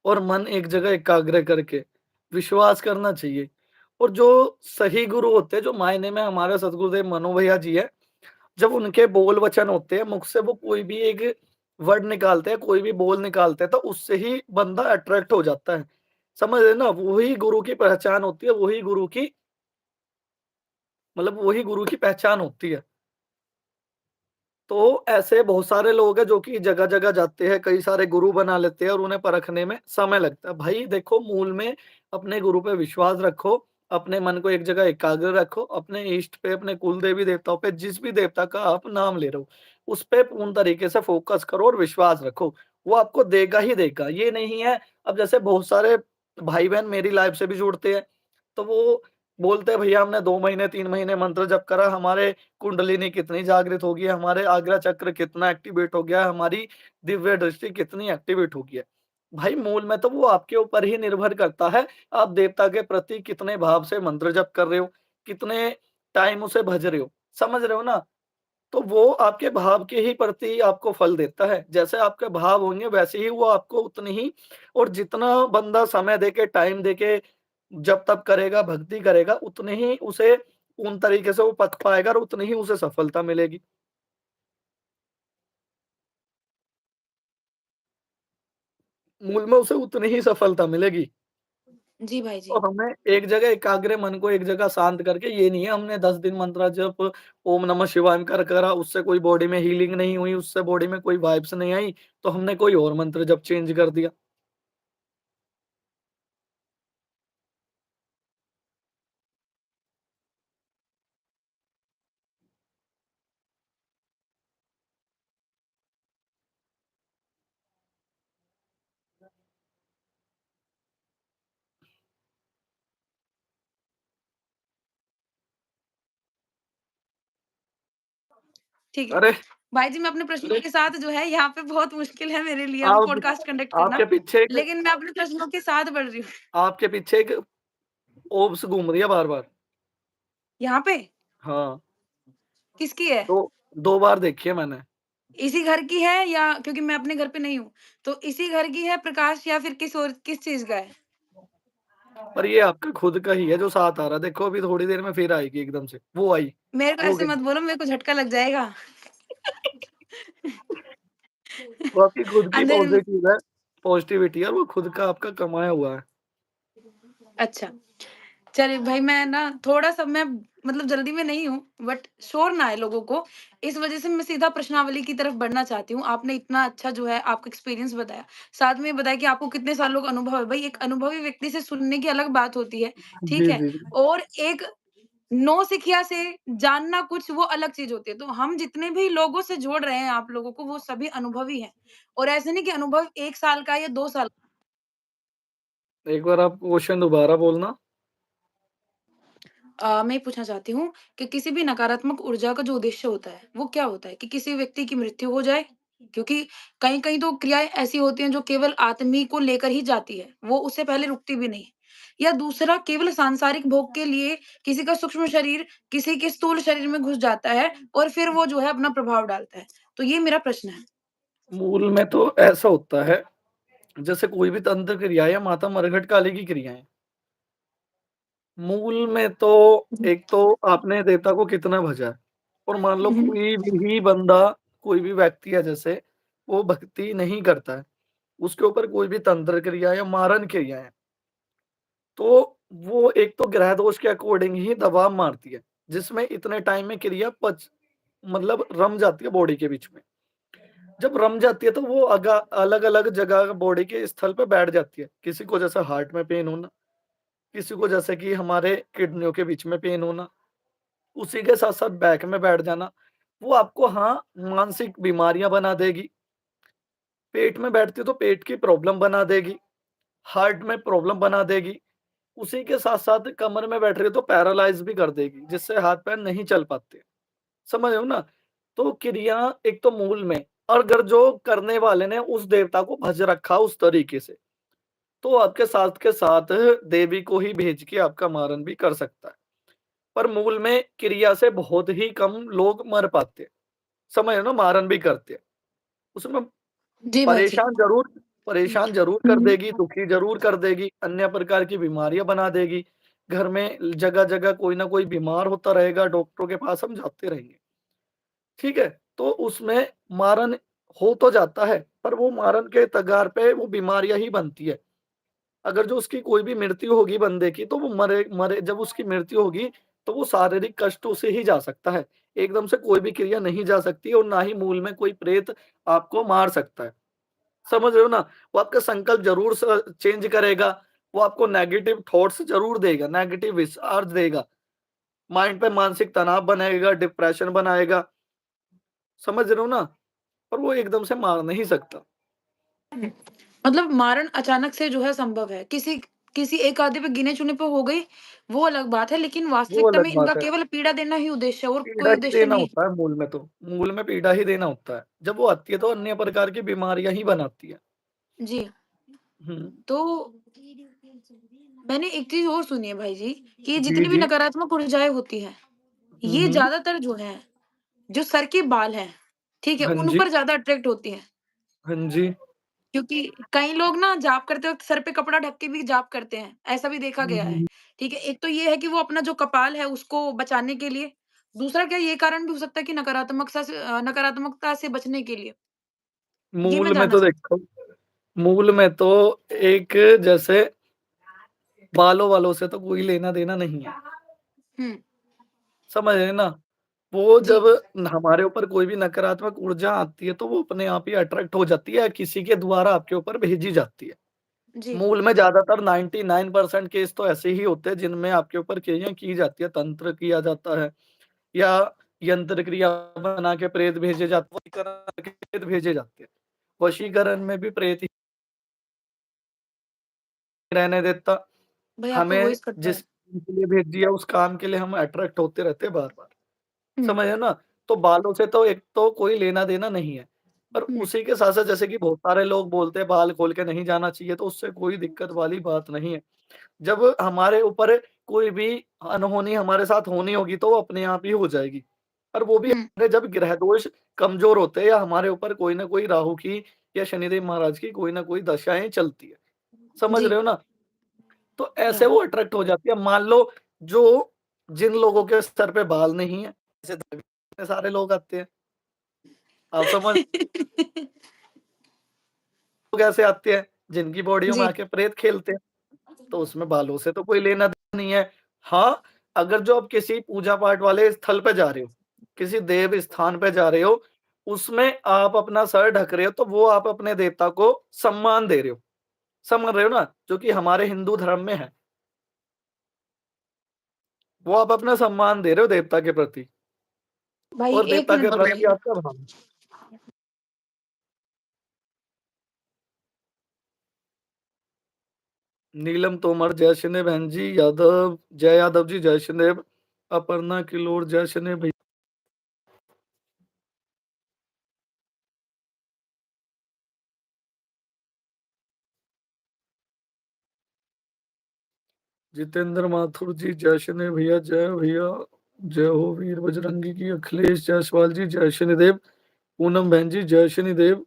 और मन एक जगह एकाग्र करके विश्वास करना चाहिए। और जो सही गुरु होते हैं, जो मायने में हमारे सतगुरुदेव मनु भैया जी हैं, जब उनके बोल वचन होते हैं, मुख से वो कोई भी एक वर्ड निकालते हैं, कोई भी बोल निकालते हैं, तो उससे ही बंदा अट्रैक्ट हो जाता है। समझ रहे हैं ना? वही गुरु की पहचान होती है, वही गुरु की मतलब वही गुरु की पहचान होती है। तो ऐसे बहुत सारे लोग हैं जो कि जगह-जगह जाते हैं, कई सारे गुरु बना लेते हैं और उन्हें परखने में समय लगता है। भाई देखो मूल में अपने गुरु पे विश्वास रखो, अपने मन को एक जगह एकाग्र रखो, अपने इष्ट पे, अपने कुल देवी देवताओं पे, जिस भी देवता का आप नाम ले रहे हो, उस पे पूर्ण तरीके से फ़ोकस करो और विश्वास रखो। वो आपको देगा ही देगा। ये नहीं है अब जैसे बहुत सारे भाई-बहन मेरी लाइफ़ से भी जुड़ते हैं, तो वो बोलते हैं भैया हमने 2 महीने, 3 महीने मंत्र जप करा, हमारे कुंडलिनी कितनी जागृत हो गई है, हमारे आज्ञा चक्र कितना एक्टिवेट हो गया है, हमारी दिव्य दृष्टि कितनी एक्टिवेट हो गई है। भाई मूल में तो वो आपके ऊपर ही निर्भर करता है, आप देवता के प्रति कितने भाव से मंत्र जप कर रहे हो, कितने टाइम उसे भज रहे हो, समझ रहे हो ना? तो वो आपके भाव के ही प्रति आपको फल देता है। जैसे आपके भाव होंगे वैसे ही वो आपको उतनी ही और जितना बंदा समय देके, टाइम देके जप-तप करेगा, भक्ति करेगा, उतने ही उसे उन तरीके से वो पक पाएगा और उतनी ही उसे सफलता मिलेगी। मूल में उसे उतनी ही सफलता मिलेगी। जी भाई तो जी। हमें एक जगह एकाग्र मन को एक जगह शांत करके ये नहीं है हमने 10 दिन मंत्र जप ओम नमः शिवाय कर करा, उससे कोई बॉडी में हीलिंग नहीं हुई, उससे बॉडी में कोई वाइब्स नहीं आई, तो हमने कोई और मंत्र जप चेंज कर दिया। ठीक है। अरे! भाई जी, मैं अपने प्रश्नों के साथ जो है यहाँ पे बहुत मुश्किल है मेरे लिए अब आप पॉडकास्ट कंडक्ट आपके करना, पीछे एक लेकिन मैं अपने प्रश्नों के साथ बढ़ रही हूँ। आपके पीछे एक ओब्स घूम रही है बार-बार। यहाँ पे? हाँ, किसकी है? तो 2 बार देखी है मैंने। इसी घर की है या क्योंकि मैं अपने घर पे नहीं हूँ, तो इसी घर की है प्रकाश या फिर किस चीज़ का है? पर ये आपका खुद का ही है जो साथ आ रहा है। देखो अभी थोड़ी देर में फिर आएगी एकदम से। वो आई, मेरे को वो ऐसे गई। मत बोलो, मेरे को झटका लग जाएगा। वो आपकी खुद की अंधेरे में पॉज़िटिव है, पॉज़िटिविटी है और वो खुद का आपका कमाया हुआ है। अच्छा। चलिए भाई मैं ना थोड़ा-सा मैं मतलब जल्दी में नहीं हूँ, बट शोर ना आए लोगों को, इस वज़ह से मैं सीधा प्रश्नावली की तरफ बढ़ना चाहती हूँ। आपने इतना अच्छा जो है आपका एक्सपीरियंस बताया, साथ में ये बताया कि आपको कितने सालों का अनुभव है। भई एक अनुभवी व्यक्ति से सुनने की अलग बात होती है, ठीक जी, है? जी, जी। और एक नौसिखिया से जानना कुछ वो अलग चीज़ होती है। तो हम जितने भी लोगों से जोड़ रहे हैं आप लोगों को, वो सभी अनुभवी हैं और ऐसे नहीं कि अनुभव 1 साल का या 2 साल एक बार आप क्वेश्चन दोबारा बोलना। मैं ये पूछना चाहती हूँ कि किसी भी नकारात्मक ऊर्जा का जो उद्देश्य होता है, वो क्या होता है? कि किसी व्यक्ति की मृत्यु हो जाए? क्योंकि कहीं-कहीं तो क्रियाएँ ऐसी होती हैं जो केवल आदमी को लेकर ही जाती है, वो उससे पहले रुकती भी नहीं। या दूसरा केवल सांसारिक भोग के लिए किसी का सूक्ष्म शरीर किसी के स्थूल शरीर में घुस जाता है और फिर वो जो है अपना प्रभाव डालता है। तो ये मेरा प्रश्न है। मूल में तो ऐसा होता है, जैसे कोई भी तंत्र क्रिया या माता मरघट काली की क्रियाएँ। मूल में तो एक तो आपने देवता को कितना भजा है और मान लो हुँ, हुँ। कोई भी बंदा, कोई भी व्यक्ति है जैसे, वो भक्ति नहीं करता है, उसके ऊपर कोई भी तंत्र क्रिया या मारन क्रिया है, तो वो एक तो ग्रह दोष के अकॉर्डिंग ही दबाव मारती है, जिसमें इतने टाइम में क्रिया पच मतलब रम जाती है बॉडी के बीच में। जब रम जाती है तो वो अलग-अलग जगह बॉडी के स्थल पे बैठ जाती है। किसी को जैसे हार्ट में पेन होना, किसी को जैसे कि हमारे किडनियों के बीच में पेन होना, उसी के साथ-साथ बैक में बैठ जाना। वो आपको हाँ, मानसिक बीमारियाँ बना देगी। पेट में बैठती है तो पेट की प्रॉब्लम बना देगी, हार्ट में प्रॉब्लम बना देगी। उसी के साथ-साथ कमर में बैठ रही है तो पैरालाइज़ भी कर देगी, जिससे हाथ-पैर नहीं चल पाते। समझ रहे हो ना? तो क्रिया एक तो मूल में, और अगर जो करने वाले ने उस देवता को भज रखा उस तरीके से, तो आपके साथ के साथ देवी को ही भेज के आपका मारन भी कर सकता है। पर मूल में क्रिया से बहुत ही कम लोग मर पाते हैं। समझ रहे हो ना? मारन भी करते हैं। उसमें जी भाई जी। परेशान ज़रूर कर हुँ। देगी, दुखी ज़रूर कर देगी, अन्य प्रकार की बीमारियाँ बना देगी। घर में जगह-जगह कोई ना कोई बीमार होता रहेगा, डॉक्टरों के पास हम जाते रहेंगे। ठीक है? तो उसमें मारन हो तो जाता है, पर वो मारन के तगार पे वो बीमारियाँ ही बनती है। अगर जो उसकी कोई भी मृत्यु होगी बंदे की, तो वो मरे मरे जब उसकी मृत्यु होगी, तो वो शारीरिक कष्टों से ही जा सकता है। एकदम से कोई भी क्रिया नहीं जा सकती और ना ही मूल में कोई प्रेत आपको मार सकता है। समझ रहे हो ना? वो आपका संकल्प ज़रूर चेंज करेगा, वो आपको नेगेटिव थॉट्स ज़रूर देगा, नेगेटिव विचार देगा, माइंड पे मानसिक तनाव बनाएगा, डिप्रेशन बनाएगा, समझ रहे हो ना? पर वो एकदम से मार नहीं सकता, हुँ। मतलब मारण अचानक से जो है संभव है। किसी किसी एक आधे पे गिने-चुने पे हो गई, वो अलग बात है, लेकिन वो वास्तविकता अलग में इनका बात है। केवल पीड़ा देना ही उद्देश्य है और पीड़ा कोई ही उद्देश्य देना नहीं होता है मूल में तो, मूल में पीड़ा ही देना होता है। जब वो आती है तो अन्य प्रकार की बीमारियाँ ही बनाती है। जी, हुँ। तो मैंने एक चीज़ और सुनी है भाई जी, कि जी, जितनी भी जी। नकारात्मक ऊर्जाएँ होती हैं, हुँ, ये हुँ। ज़्यादातर जो हैं, जो सर के बाल हैं, ठीक है? हाँ उन जी, पर ज़्यादा अट्रैक्ट होती हैं। हाँ जी। क्योंकि कई लोग ना जाप करते वक़्त सर पे कपड़ा ढक के भी जाप करते हैं, ऐसा भी देखा हुँ, गया है। हुँ। ठीक है? एक तो ये है कि वो अपना जो कपाल है उसको बचाने के लिए, दूसरा क्या ये कारण भी हो सकता है कि नकारात्मकता से बचने के लिए। ये मैं मूल में जानना तो चाहती देखो, मूल में तो एक जैसे बालों वालों से तो कोई लेना-देना नहीं है। हुँ, समझ रहे हैं ना? वो जी, जब हमारे ऊपर कोई भी नकारात्मक ऊर्जा आती है, तो वो अपने आप ही अट्रैक्ट हो जाती है, किसी के द्वारा आपके ऊपर भेजी जाती है। जी, मूल में ज़्यादातर 99% केस तो ऐसे ही होते हैं जिनमें आपके ऊपर क्रिया की जाती है, तंत्र किया जाता है या यंत्र क्रिया बना के प्रेत भेजे जाते हैं, वशीकरण करके प्रेत भेजे जाते हैं। वशीकरण में भी प्रेत ही रहने देता, भाई आपका हमें वॉइस कट रहा जिस है। काम के लिए भेज दिया उस काम के लिए हम अट्रैक्ट होते रहते हैं बार-बार। हुँ, समझ रहे हो ना? तो बालों से तो एक तो कोई लेना-देना नहीं है। पर हुँ, उसी के साथ-साथ जैसे कि बहुत सारे लोग बोलते हैं बाल खोल के नहीं जाना चाहिए, तो उससे कोई दिक्कत वाली बात नहीं है। जब हमारे ऊपर कोई भी अनहोनी हमारे साथ होनी होगी तो वो अपने आप ही हो जाएगी। और वो भी हुँ, हमारे जब ग्रह दोष कमज़ोर होते हैं या हमारे ऊपर कोई न कोई राहु की या शनिदेव महाराज की कोई न कोई दशाएँ चलती है। समझ जी, रहे हो ना? तो ऐसे हाँ। वो अट्रैक्ट हो जाती है। मान लो जो जिन लोगों के सर पे बाल नहीं है, ऐसे इतने सारे लोग आते हैं। आप समझ लोग ऐसे आते हैं, जिनकी बॉडियों में जी, आके प्रेत खेलते हैं, तो उसमें बालों से तो कोई लेना-देना नहीं है। हाँ, अगर जो आप किसी पूजा-पाठ वाले स्थल पे जा रहे हो, किसी देव स्थान पे जा रहे हो, उसमें आप अपना सर ढक रहे हो, तो वो आप अपने देवता को सम्मान दे रहे हो। समझ रहे हो ना? जो कि हमारे हिंदू धर्म में है। वो आप अपना सम्मान दे रहे हो देवता के प्रति भाई और 1 देवता मिनट के प्रति रुकिए। आपका भाव। नीलम तोमर, जय शिंदे बहन जी, यादव जय यादव जी, जय शिंदे, अपर्णा किलोड़, जय शिंदे भैया, जितेंद्र माथुर जी, जय शिंदे भैया, जय हो वीर बजरंगी की, अखिलेश जायसवाल जी, जय शनिदेव, पूनम बहन जी, जय शनिदेव,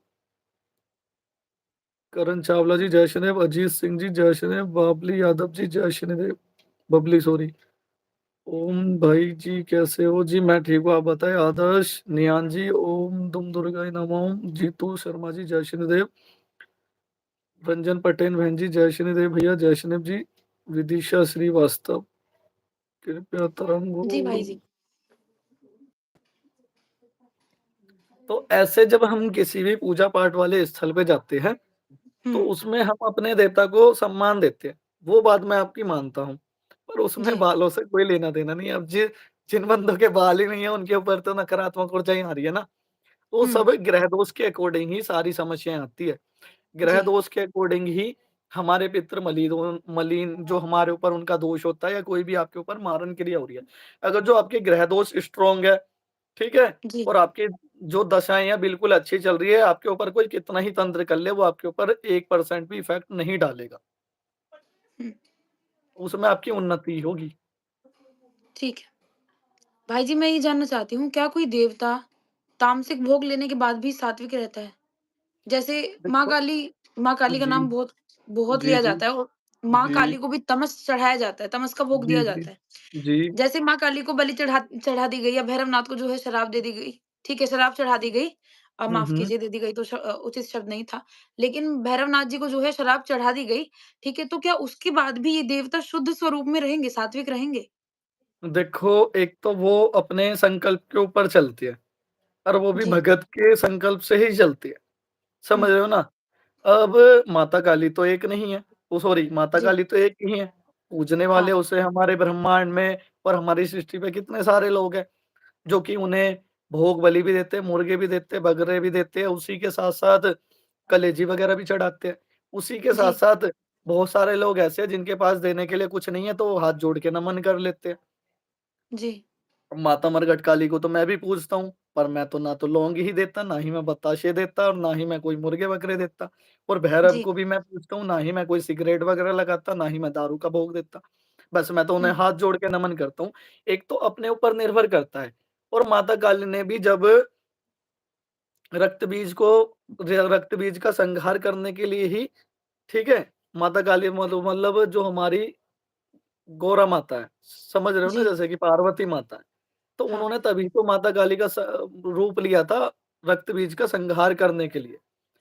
करण चावला जी, जय शनिदेव, अजीत सिंह जी, जय शनिदेव, बाबली यादव जी, जय शनिदेव, बबली सॉरी। ओम भाई जी कैसे हो जी? मैं ठीक हूँ, आप बताएं। आदर्श नियान जी, ओम दुम दुर्गाय नमः ओम। जीतू शर्मा जी, जय शनिदेव, रंजन पटेल बहन जी, जय शनिदेव भैया, जय शनिदेव जी, विदिशा श्रीवास्तव, कृपया तरंगो। जी भाई जी। तो ऐसे जब हम किसी भी पूजा पाठ वाले स्थल पे जाते हैं, तो हुँ, उसमें हम अपने देवता को सम्मान देते हैं। वो बात मैं आपकी मानता हूँ। पर उसमें जी, बालों से कोई लेना-देना नहीं है। अब जिन बंदों के बाल ही नहीं है, उनके ऊपर तो नकारात्मक ऊर्जाएँ आ रही है ना। तो हुँ, सब ग्रह दोष के अकॉर्डिंग ही सारी समस्याएँ आती है। ग्रह जी, दोष के अकॉर्डिंग ही हमारे पितृ मलीन जो हमारे ऊपर उनका दोष होता है या कोई भी आपके ऊपर मारण क्रिया हो रही है। अगर जो आपके ग्रह दोष स्ट्रॉन्ग है, ठीक है? जी, और आपकी जो दशाएँ हैं बिल्कुल अच्छी चल रही है, आपके ऊपर कोई कितना ही तंत्र कर ले, वो आपके ऊपर 1% भी इफ़ेक्ट नहीं डालेगा। हुँ, उसमें आपकी उन्नति होगी। ठीक है। भाई जी, मैं ये जानना चाहती हूँ, क्या कोई देवता तामसिक भोग लेने के बाद भी सात्विक रहता है? जैसे देखो माँ काली का जी, नाम बहुत बहुत जी, लिया जी, जाता है और माँ जी, काली को भी तमस चढ़ाया जाता है, तमस का भोग जी, दिया जी, जाता है। जी। जैसे माँ काली को बलि चढ़ा दी गई या भैरवनाथ को जो है शराब दे दी गई, ठीक है, शराब चढ़ा दी गई। हुँ, माफ़ हुँ। कीजिए दे दी गई तो उचित शब्द नहीं था। लेकिन भैरवनाथ जी को जो है शराब चढ़ा दी गई, ठीक है, तो क्या उसके बाद भी ये देवता शुद्ध स्वरूप में रहेंगे, सात्विक रहेंगे? देखो, एक तो वो अपने संकल्प के ऊपर चलती है और वो भी जी, भगत के संकल्प से ही चलती है। हुँ, समझ रहे हो ना? अब माता काली तो एक नहीं है, ओह सॉरी माता जी, काली तो एक ही है। पूजने वाले हाँ, उसे हमारे ब्रह्मांड में और हमारी सृष्टि पे कितने सारे लोग हैं, जो कि उन्हें भोग बलि भी देते हैं, मुर्गे भी देते हैं, बकरे भी देते हैं, उसी के साथ-साथ कलेजी वगैरह भी चढ़ाते हैं। उसी के जी, साथ-साथ बहुत सारे लोग ऐसे हैं जिनके पास देने के लिए कुछ नहीं है, तो वो हाथ जोड़ के नमन कर लेते हैं। जी, माता मरघट काली को तो मैं भी पूजता हूँ, पर मैं तो ना तो लौंग ही देता, ना ही मैं बताशे देता और ना ही मैं कोई मुर्गे-बकरे देता। और भैरव जी, को भी मैं पूजता हूँ, ना ही मैं कोई सिगरेट वगैरह लगाता, ना ही मैं दारू का भोग देता। बस मैं तो उन्हें हुँ, हाथ जोड़ के नमन करता हूँ। एक तो अपने ऊपर निर्भर करता है और माता काली ने भी जब रक्त बीज को रक्त बीज का संहार करने के लिए ही, ठीक है? माता काली मतलब जो हमारी गौरा माता है, समझ रहे हो ना? जी, जैसे कि पार्वती माता है, तो हाँ, उन्होंने तभी तो माता काली का रूप लिया था रक्त बीज का संहार करने के लिए।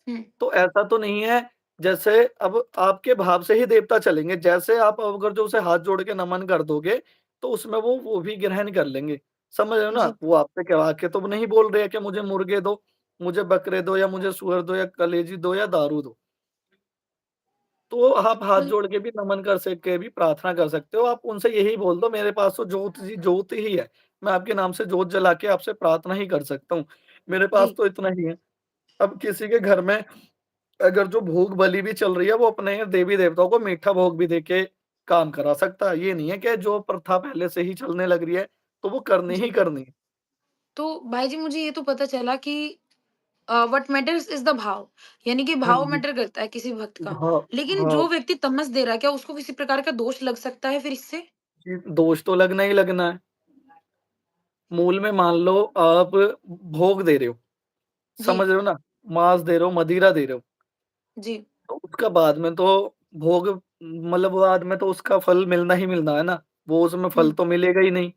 हुँ, तो ऐसा तो नहीं है, जैसे अब आपके भाव से ही देवता चलेंगे, जैसे आप अगर जो उसे हाथ जोड़ के नमन कर दोगे, तो उसमें वो भी ग्रहण कर लेंगे। समझ रहे हो ना? जी, वो आपसे कह के तो नहीं बोल रहे हैं कि मुझे मुर्गे दो, मुझे बकरे दो या मुझे सुअर दो या कलेजी दो या दारू दो। तो आप हाथ वही, जोड़ के भी नमन कर सक के भी प्रार्थना कर सकते हो। आप उनसे यही बोल दो, मेरे पास तो जोत ही है। मैं आपके नाम से जोत जला के आपसे प्रार्थना ही कर सकता हूँ। मेरे पास जी, तो इतना ही है। अब किसी के घर में अगर जो भोग बलि भी चल रही है, वो अपने देवी-देवताओं को मीठा भोग भी देके काम करा सकता है। ये नहीं है कि जो प्रथा पहले से ही चलने लग रही है, तो वो करनी ही जी। करनी है। तो भाई जी मुझे ये तो पता चला कि व्हाट मैटर्स इज़ द भाव, यानी कि हाँ भाव जी। मैटर करता है किसी भक्त का। हाँ, लेकिन हाँ। जो व्यक्ति तमस दे रहा है, क्या उसको किसी प्रकार का दोष लग सकता है फिर इससे? जी, दोष तो लगना ही लगना है। मूल में मान लो आप भोग दे रहे हो, जी, समझ रहे हो ना? मांस दे रहे हो, मदिरा दे रहे हो, जी, तो उसका बाद में तो भोग मतलब बाद में तो उसका फल मिलना ही मिलना है ना। वो उसमें फल हुँ, तो मिलेगा ही नहीं।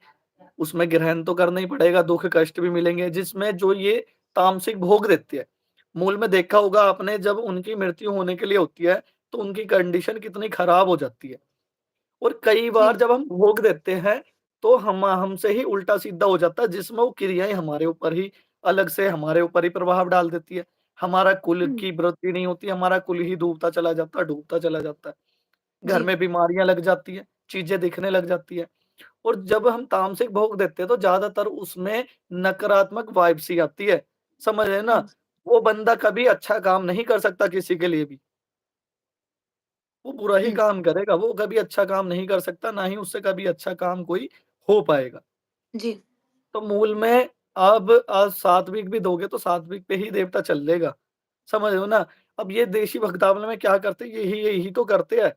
उसमें ग्रहण तो करना ही पड़ेगा, दुःख कष्ट भी मिलेंगे, जिसमें जो ये तामसिक भोग देती है। मूल में देखा होगा आपने, जब उनकी मृत्यु होने के लिए होती है, तो उनकी कंडीशन कितनी खराब हो जाती है। और कई बार जी, जब हम भोग देते हैं, तो हम हमसे ही उल्टा-सीधा हो जाता है, जिसमें वो क्रियाएँ हमारे ऊपर ही अलग से हमारे ऊपर ही प्रभाव डाल देती है। हमारा कुल हुँ, की वृद्धि नहीं होती, हमारा कुल ही डूबता चला जाता है। घर जी, में बीमारियाँ लग जाती हैं, चीज़ें दिखने लग जाती हैं। और जब हम तामसिक भोग देते हैं, तो ज़्यादातर उसमें नकारात्मक वाइब्स ही आती है। समझ रहे हैं ना? हाँ, वो बंदा कभी अच्छा काम नहीं कर सकता किसी के लिए भी। वो बुरा ही हुँ, काम करेगा, वो कभी अच्छा काम नहीं कर सकता, ना ही उससे कभी अच्छा काम कोई हो पाएगा। जी, तो मूल में अब सात्विक भी दोगे तो सात्विक पे ही देवता चलेगा, समझ रहे हो ना? अब ये देशी भगतावल में क्या करते हैं, यही यही तो करते हैं।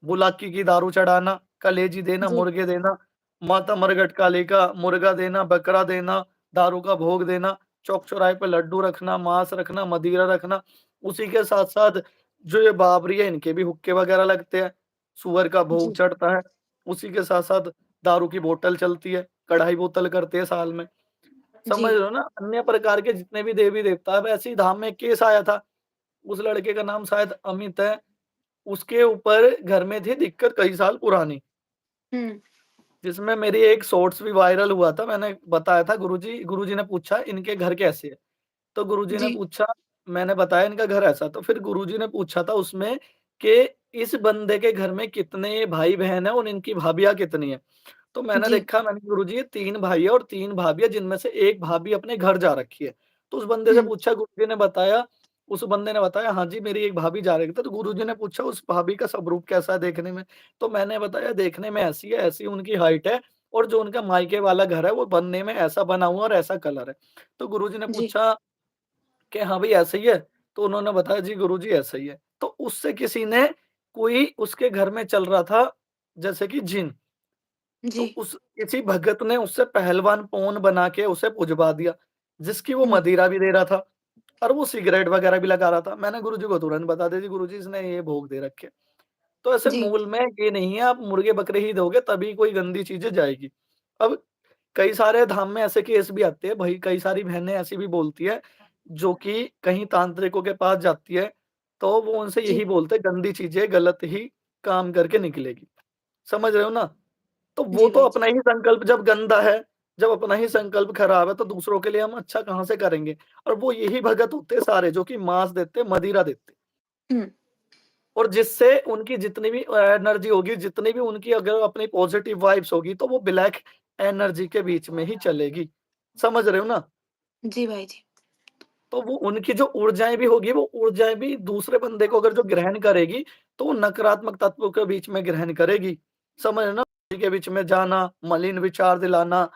बुलाकी की दारू चढ़ाना, कलेजी देना, जी, मुर्गे देना, माता मरघट काली का मुर्गा देना, बकरा देना, दारू का भोग देना, चौक-चौराहे पे लड्डू रखना, मांस रखना, मदिरा रखना। उसी के साथ-साथ जो ये बाबरी है, इनके भी हुक्के वगैरह लगते हैं, सूअर का भोग जी, चढ़ता है। उसी के साथ-साथ दारू की बोतल चलती है, कढ़ाई बोतल करते हैं साल में। समझ जी, रहे हो ना? अन्य प्रकार के जितने भी देवी-देवता हैं, वैसे ही धाम में एक केस आया था। उस लड़के का नाम शायद अमित है। उसके ऊपर घर में थी दिक्कत कई साल पुरानी, हुँ, जिसमें मेरी एक शॉर्ट्स भी वायरल हुआ था। मैंने बताया था गुरुजी ने पूछा इनके घर कैसे है? तो गुरुजी ने जी, पूछा, मैंने बताया इनका घर ऐसा, तो फिर गुरुजी ने पूछा था उसमें कि इस बंदे के घर में कितने भाई-बहन हैं और इनकी भाभियाँ कितनी हैं? तो मैंने जी, देखा, मैंने गुरुजी ये 3 भाई है और 3 भाभी है, जिनमें से 1 भाभी अपने घर जा रखी है। तो उस बंदे से हुँ, पूछा, गुरुजी ने बताया, उस बंदे ने बताया, हाँ जी, मेरी 1 भाभी जा रही थी। तो गुरुजी ने पूछा उस भाभी का स्वरूप कैसा है देखने में? तो मैंने बताया देखने में ऐसी है, ऐसी उनकी हाइट है और जो उनका मायके वाला घर है वो बनने में ऐसा बना हुआ और ऐसा कलर है। तो गुरुजी ने जी, पूछा कि हाँ भाई ऐसा ही है? तो उन्होंने बताया जी गुरुजी ऐसा ही है। तो उससे किसी ने कोई उसके घर में चल रहा था जैसे कि जिन, तो जी, उस किसी भगत ने उससे पहलवान पौन बना के उसे पुजवा दिया, जिसकी वो हुँ, मदिरा भी दे रहा था और वो सिगरेट वगैरह भी लगा रहा था। मैंने गुरुजी को तुरंत बता दिया, जी गुरुजी इसने ये भोग दे रखे। तो ऐसे जी, मूल में ये नहीं है आप मुर्गे-बकरे ही दोगे तभी कोई गंदी चीज़ें जाएगी। अब कई सारे धाम में ऐसे केस भी आते हैं, भई कई सारी बहनें ऐसी भी बोलती है, जो कि कहीं तांत्रिकों के पास जाती है, तो वो उनसे जी, यही बोलते हैं गंदी चीज़ें गलत ही काम करके निकलेगी। समझ रहे हो ना? तो वो जी तो भाई जी, अपना ही संकल्प जब गंदा है, जब अपना ही संकल्प खराब है, तो दूसरों के लिए हम अच्छा कहाँ से करेंगे? और वो यही भगत होते हैं सारे जो कि मांस देते, मदिरा देते। हुँ, और जिससे उनकी जितनी भी एनर्जी होगी, जितनी भी उनकी अगर अपनी पॉजिटिव वाइब्स होगी, तो वो ब्लैक एनर्जी के बीच में ही चलेगी। समझ रहे हो ना? जी भाई जी, तो वो उनकी जो ऊर्जाएँ भी होगी, वो ऊर्जाएँ भी दूसरे बंदे को अगर जो ग्रहण करेगी, तो वो नकारात्मक तत्वों के बीच में ग्रहण करेगी। समझ रहे हो ना? के बीच में जाना, मलिन विचार दिलाना,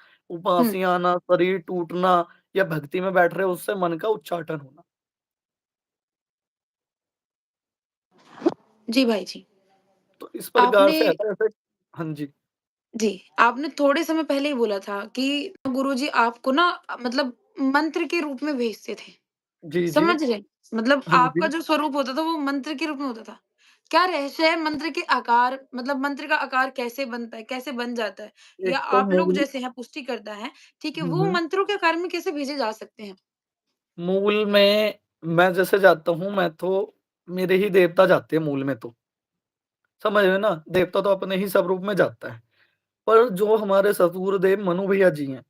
हुँ, उबासी आना, शरीर टूटना या भक्ति में बैठ रहे हो, उससे मन का उच्चाटन होना। जी भाई जी। तो इस प्रकार आपने से ऐसे-ऐसे हाँ जी। जी, आपने थोड़े समय पहले ही बोला था कि गुरुजी आपको ना मतलब मंत्र के रूप में भेजते थे। जी, जी। समझ रहे हैं? मतलब हाँ आपका जी। जो स्वरूप होता था वो मंत्र के रूप में होता था। क्या रहस्य है मंत्र के आकार मतलब मंत्र का आकार कैसे बनता है, कैसे बन जाता है? या एक तो आप लोग मूल जैसे हैं पुष्टिकर्ता हैं, ठीक है, हुँ, वो हुँ। मंत्रों के आकार में कैसे भेजे जा सकते हैं? मूल में मैं जैसे जाता हूँ, मैं तो मेरे ही देवता जाते हैं मूल में तो। समझ रहे हो ना? देवता तो अपने ही स्वरूप में जाता है। पर जो हमारे सतगुरुदेव मनु भैया जी हैं,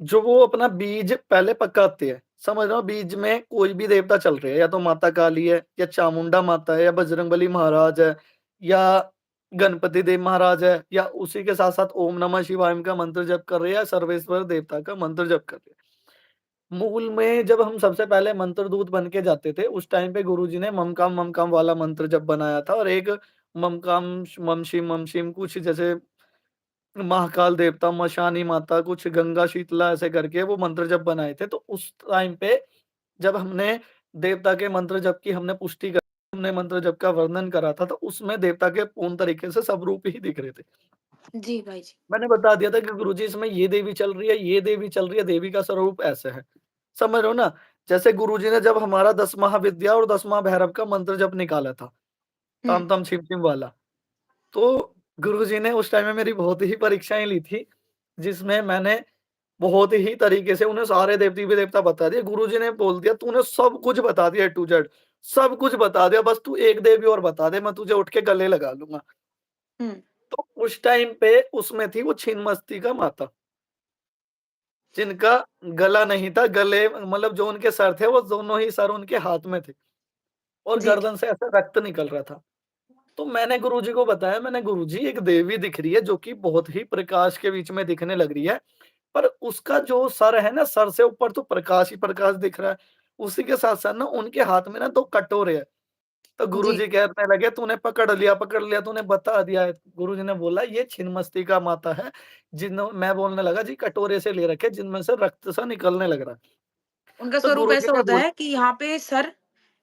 जो वो अपना बीज पहले पकाते हैं। समझ रहे हो? बीज में कोई भी देवता चल रहे हैं, या तो माता काली है, या चामुंडा माता है, या बजरंगबली महाराज है, या गणपति देव महाराज है, या उसी के साथ-साथ ओम नमः शिवाय का मंत्र जप कर रहे हैं, या सर्वेश्वर देवता का मंत्र जप कर रहे हैं। मूल में जब हम सबसे पहले मंत्रदूत बन के जाते थे, उस टाइम पे गुरुजी ने मम काम वाला मंत्र जप बनाया था, और एक मम शिम कुछ जैसे महाकाल देवता, मशानी माता, कुछ गंगा शीतला ऐसे करके वो मंत्र जप बनाए थे। तो उस टाइम पे जब हमने देवता के मंत्र जप की हमने पुष्टि करी, हमने मंत्र जप का वर्णन करा था, तो उसमें देवता के पूर्ण तरीके से सब रूप ही दिख रहे थे। जी, भाई जी। मैंने बता दिया था कि गुरुजी इसमें ये देवी चल रही है, ये देवी चल रही है, देवी का स्वरूप ऐसे है। समझ रहे हो ना? जैसे गुरुजी ने जब हमारा 10 महाविद्या और 10 महाभैरव का मंत्र जप निकाला था, हुँ, तम तम छिम छिम वाला, तो गुरुजी ने उस टाइम में मेरी बहुत ही परीक्षाएँ ली थी, जिसमें मैंने बहुत ही तरीके से उन्हें सारे देवता बता दिए। गुरुजी ने बोल दिया, "तूने सब कुछ बता दिया ए टू ज़ेड, सब कुछ बता दिया, बस तू एक देवी और बता दे, मैं तुझे उठ के गले लगा लूँगा।" हुँ, तो उस टाइम पे उसमें थी वो छिन्नमस्तिका माता, जिनका गला नहीं था, गले मतलब जो उनके सर थे, वो दोनों ही सर उनके हाथ में थे, और जी, गर्दन से ऐसा रक्त निकल रहा था। तो मैंने गुरुजी को बताया, मैंने गुरुजी एक देवी दिख रही है जो कि बहुत ही प्रकाश के बीच में दिखने लग रही है, पर उसका जो सर है ना, सर से ऊपर तो प्रकाश ही प्रकाश दिख रहा है। उसी के साथ-साथ ना उनके हाथ में ना 2 कटोरे हैं। तो जी। गुरुजी कहने लगे, "तूने पकड़ लिया, तूने बता दिया है।" गुरुजी ने बोला, "ये छिन्नमस्तिका माता है।" मैं बोलने लगा, "जी कटोरे से ले रखे जिनमें से रक्त सा निकलने लग रहा है।" उनका तो स्वरूप गुरुजी ऐसा ने होता बोला, है कि यहाँ पे सर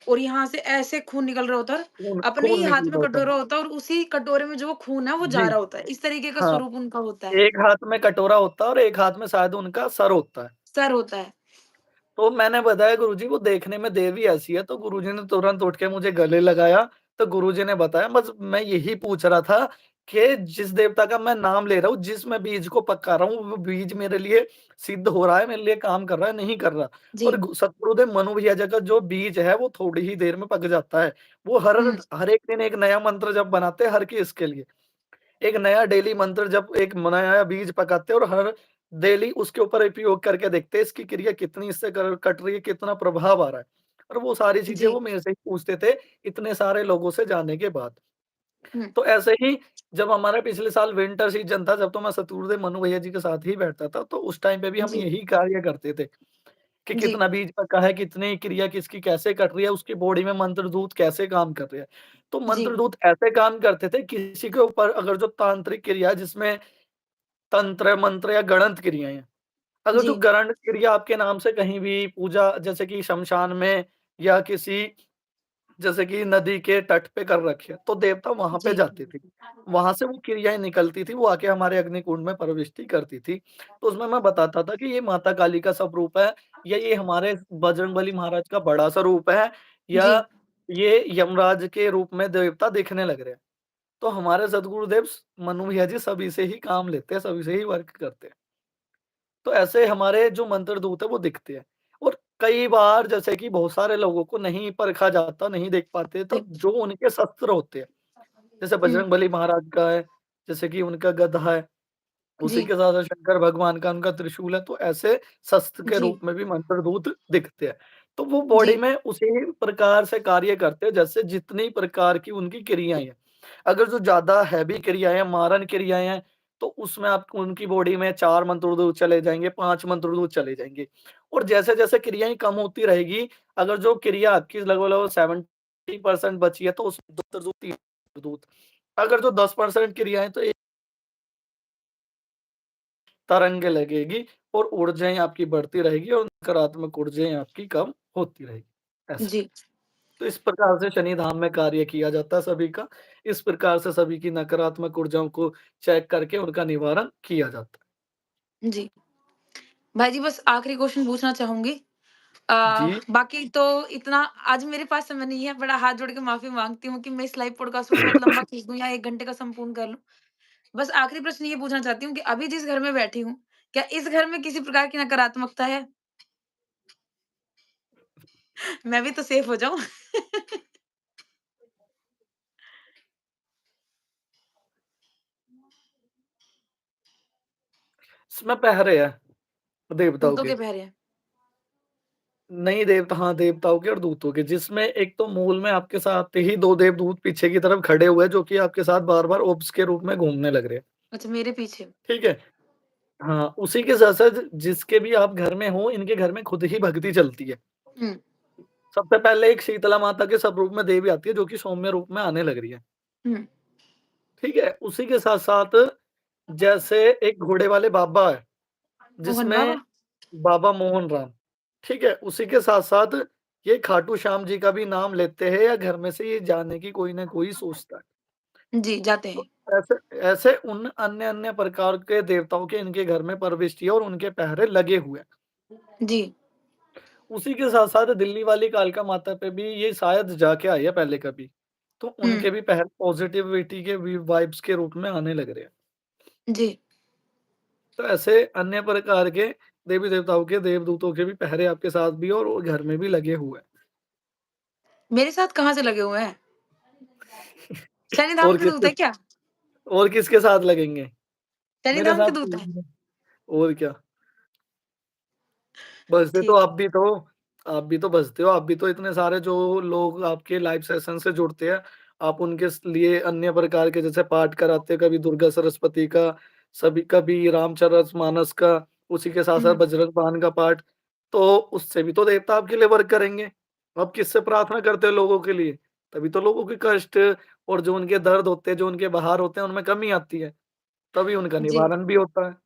और यहाँ से ऐसे खून निकल रहा होता है, "खून अपने ही खून हाथ निकल में रहा होता है।" कटोरा होता है और उसी कटोरे में जो वो खून है वो जा जी, रहा होता है। इस तरीके का हाँ। स्वरूप उनका होता है, एक हाथ में कटोरा होता है और एक हाथ में शायद उनका सर होता है। सर होता है। तो मैंने बताया, गुरुजी वो देखने में देवी ऐसी है, तो गुरुजी ने तुरंत उठ के मुझे गले लगाया। तो गुरुजी ने बताया, बस मैं यही पूछ रहा था कि जिस देवता का मैं नाम ले रहा हूँ, जिस मैं बीज को पका रहा हूँ, वो बीज मेरे लिए सिद्ध हो रहा है, मेरे लिए काम कर रहा है, नहीं कर रहा। और जी। सतगुरुदेव मनु भैया जी का जो बीज है वो थोड़ी ही देर में पक जाता है। वो हर हुँ, हर एक दिन एक नया मंत्र जब बनाते हैं हर किस के लिए। एक नया डेली मंत्र जब एक नया बीज पकाते हैं और हर डेली उसके ऊपर उपयोग करके देखते हैं इसकी क्रिया कितनी इससे कट रही है, कितना प्रभाव आ रहा है। और वो सारी चीजें जी। वो मेरे से ही पूछते थे इतने सारे लोगों से जानने के बाद। हुँ, तो ऐसे ही जब हमारा पिछले साल विंटर सीजन था, जब तो मैं सतुर्देव मनु भैया जी के साथ ही बैठता था, तो उस टाइम पे भी हम जी, यही कार्य करते थे कि जी, कितना बीज पका है, कितनी क्रिया किसकी कैसे कट रही है, उसकी बॉडी में मंत्रदूत कैसे काम कर रहे हैं। तो जी, मंत्रदूत ऐसे काम करते थे, किसी के ऊपर अगर जो तांत्रिक क्रिया है जिसमें तंत्र, मंत्र या गणंत क्रियाएँ हैं। अगर जो जी, गणंत क्रिया आपके नाम से कहीं भी पूजा जैसे कि शमशान में या किसी जैसे कि नदी के तट पे कर रखी है, तो देवता वहाँ पे जी, जाती थी। वहाँ से वो क्रियाएँ निकलती थी, वो आके हमारे अग्निकुंड में प्रविष्टि करती थी। तो उसमें मैं बताता था कि ये माता काली का स्वरूप है, या ये हमारे बजरंगबली महाराज का बड़ा स्वरूप है, या जी, ये यमराज के रूप में देवता दिखने लग रहे हैं। तो हमारे सद्गुरुदेव मनु भैया जी सभी से ही काम लेते हैं, सभी से ही वर्क करते हैं। तो ऐसे हमारे जो मंत्रदूत है वो दिखते हैं। और कई बार जैसे कि बहुत सारे लोगों को नहीं परखा जाता, नहीं देख पाते, तो जी। जो उनके शस्त्र होते हैं, जैसे हुँ, बजरंगबली महाराज का है, जैसे कि उनका गदा है, उसी जी, के साथ-साथ शंकर भगवान का उनका त्रिशूल है, तो ऐसे शस्त्र के जी, रूप में भी मंत्रदूत दिखते हैं। तो वो बॉडी जी, में उसी प्रकार से कार्य करते हैं जैसे जितनी प्रकार की उनकी क्रियाएँ हैं। अगर जो ज़्यादा हेवी क्रियाएँ हैं, मारन क्रियाएँ हैं, तो उसमें आप उनकी बॉडी में 4 मंत्रदूत चले जाएँगे, 5 मंत्रदूत चले जाएँगे। और जैसे-जैसे क्रियाएँ कम होती रहेगी, अगर जो क्रिया आपकी लगभग-लगभग 70% बची है, तो उसमें 2 मंत्रदूत, 3 मंत्रदूत। अगर जो 10% क्रियाएँ तो तरंगे लगेगी और ऊर्जाएँ आपकी बढ़ती रहेगी और नकारात्मक ऊर्जाएँ आपकी कम होती रहेगी, ऐसा। जी, तो इस प्रकार से शनि धाम में कार्य किया जाता है सभी का। इस प्रकार से सभी की नकारात्मक ऊर्जाओं को चेक करके उनका निवारण किया जाता है। जी। भाई जी बस आखिरी क्वेश्चन पूछना चाहूँगी जी। बाकी तो इतना आज मेरे पास समय नहीं है, बड़ा हाथ जोड़ के माफ़ी माँगती हूँ कि मैं इस लाइव पॉडकास्ट को बहुत लंबा खींच दूँ या 1 घंटे का संपूर्ण कर लूँ। बस आखिरी प्रश्न ये पूछना चाहती हूँ कि अभी जिस घर में बैठी हूँ, क्या इस घर में किसी प्रकार की नकारात्मकता है? मैं भी तो सेफ हो जाऊँ। इसमें पहरे हैं देवताओं भूतों के। के पहरे हैं। नहीं देवता हाँ, देवताओं के और दूतों के, जिसमें एक तो मूल में आपके साथ ही 2 देवदूत पीछे की तरफ खड़े हुए हैं, जो कि आपके साथ बार-बार ओप्स के रूप में घूमने लग रहे हैं। अच्छा मेरे पीछे। ठीक है? हाँ, उसी के साथ-साथ जिसके भी आप घर में हो, इनके घर में खुद ही भक्ति चलती है। हुँ, सबसे पहले एक शीतला माता के स्वरूप में देवी आती है, जो कि सौम्य रूप में आने लग रही है। हुँ। ठीक है? उसी के साथ-साथ जैसे एक घोड़े वाले बाबा है, मोहन जिसमें बाबा? बाबा मोहन राम, ठीक है? उसी के साथ-साथ ये खाटू श्याम जी का भी नाम लेते हैं या घर में से ये जाने की कोई न कोई सोचता है। जी, जाते तो हैं। ऐसे ऐसे उन अन्य-अन्य प्रकार के देवताओं के इनके घर में प्रविष्टि है और उनके पहरे लगे हुए हैं। जी। उसी के साथ-साथ दिल्ली वाली कालका माता पे भी ये शायद जाके आई है पहले कभी, तो हुँ, उनके भी पहरे पॉज़िटिविटी के वाइब्स के रूप में आने लग रहे हैं। जी। तो ऐसे अन्य प्रकार के देवी-देवताओं के, देवदूतों के भी पहरे आपके साथ भी और वो घर में भी लगे हुए हैं। मेरे साथ कहाँ से लगे हुए हैं? और शनिधाम के दूत किसके है क्या? और किसके साथ लगेंगे? मेरे शनिधाम साथ के तो दूत है? लगे हैं। और क्या, बसते तो ठीक है। आप भी तो आप भी तो बसते हो, आप भी तो इतने सारे जो लोग आपके लाइव सेशन से जुड़ते हैं, आप उनके लिए अन्य प्रकार के जैसे पाठ कराते हो, कभी दुर्गा सरस्वती का, सभी कभी रामचरितमानस का, उसी के साथ-साथ हुँ, बजरंग बाण का पाठ, तो उससे भी तो देवता आपके लिए वर्क करेंगे। आप किससे प्रार्थना करते हो लोगों के लिए? तभी तो लोगों के कष्ट और जो उनके दर्द होते हैं, जो उनके बाहर होते हैं, उनमें कमी आती है, तभी उनका जी, निवारण भी होता है।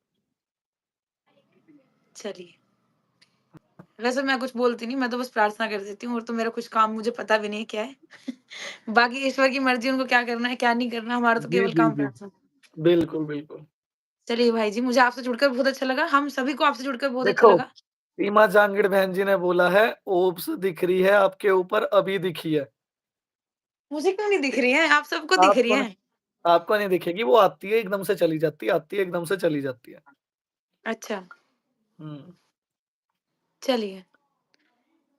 चलिए। वैसे मैं कुछ बोलती नहीं, मैं तो बस प्रार्थना कर देती हूँ और तो मेरा कुछ काम मुझे पता भी नहीं क्या है। बाकी ईश्वर की मर्ज़ी उनको क्या करना है, क्या नहीं करना, हमारा तो जी, केवल जी, काम जी। प्रार्थना। बिल्कुल, बिल्कुल। चलिए भाई जी, मुझे आपसे जुड़कर बहुत अच्छा लगा। हम सभी को आपसे जुड़कर बहुत अच्छा देखो, लगा। सीमा जांगिड़ बहन जी ने बोला है, ओप्स दिख रही है आपके ऊपर अभी दिखी है। मुझे क्यों नहीं दिख ठीक, रही हैं? आप सबको दिख रही आपको न हैं। आपको नहीं दिखेगी, वो आती है एकदम से चली जाती है, आती है एकदम से चली जाती है। अच्छा, हुँ। चलिए।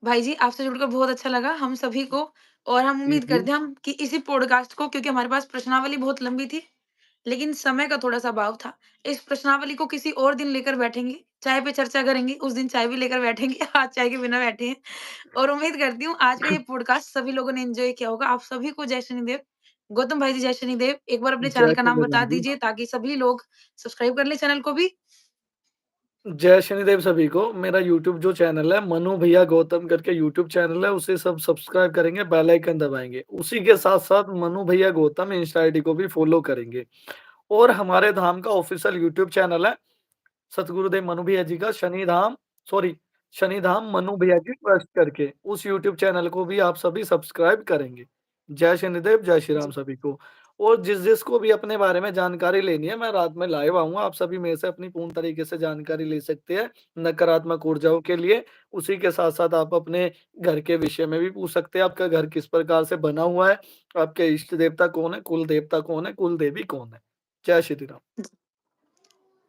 भाई जी, आपसे जुड़कर बहुत अच्छा लगा हम सभी को और हम जी, उम्मीद जी। करते हैं हम कि इसी पॉडकास्ट को क्योंकि हमारे पास प्रश्नावली बहुत लंबी थी, लेकिन समय का थोड़ा-सा अभाव था। इस प्रश्नावली को किसी और दिन लेकर बैठेंगे, चाय पे चर्चा करेंगे, उस दिन चाय भी लेकर बैठेंगे, आज चाय के बिना बैठे हैं और उम्मीद करती हूँ आज का ये पॉडकास्ट सभी लोगों ने एन्जॉय किया होगा। आप सभी को जय शनिदेव। गौतम भाई जी जय शनिदेव। एक बार अपने चैनल जय का श्री नाम बता बजरंग जी। दीजिए ताकि सभी लोग सब्सक्राइब कर लें चैनल को भी। जय शनिदेव सभी को। मेरा यूट्यूब जो चैनल है, मनु भैया गौतम करके यूट्यूब चैनल है, उसे सब सब्सक्राइब करेंगे, बेल आइकन दबाएँगे। उसी के साथ-साथ मनु भैया गौतम इंस्टा आईडी को भी फॉलो करेंगे और हमारे धाम का ऑफ़िशियल यूट्यूब चैनल है सतगुरुदेव मनु भैया जी का शनिधाम मनु भैया जी ट्रस्ट करके, उस यूट्यूब चैनल को भी आप सभी सब्सक्राइब करेंगे। जय शनिदेव, जय श्री राम जी, सभी को। और जिस-जिस को भी अपने बारे में जानकारी लेनी है, मैं रात में लाइव आऊँगा, आप सभी मेरे से अपनी पूर्ण तरीके से जानकारी ले सकते हैं, नकारात्मक ऊर्जाओं के लिए। उसी के साथ-साथ आप अपने घर के विषय में भी पूछ सकते हैं, आपका घर किस प्रकार से बना हुआ है, आपके इष्ट देवता कौन है, कुल देवता कौन है, कुल देवी कौन है। जय श्री राम। जी।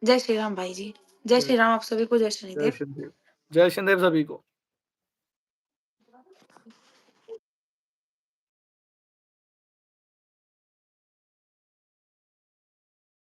जय श्री राम भाई जी। जय जय श्री राम आप सभी को जय जय शनिदेव। शनिदेव। जय शनिदेव सभी को।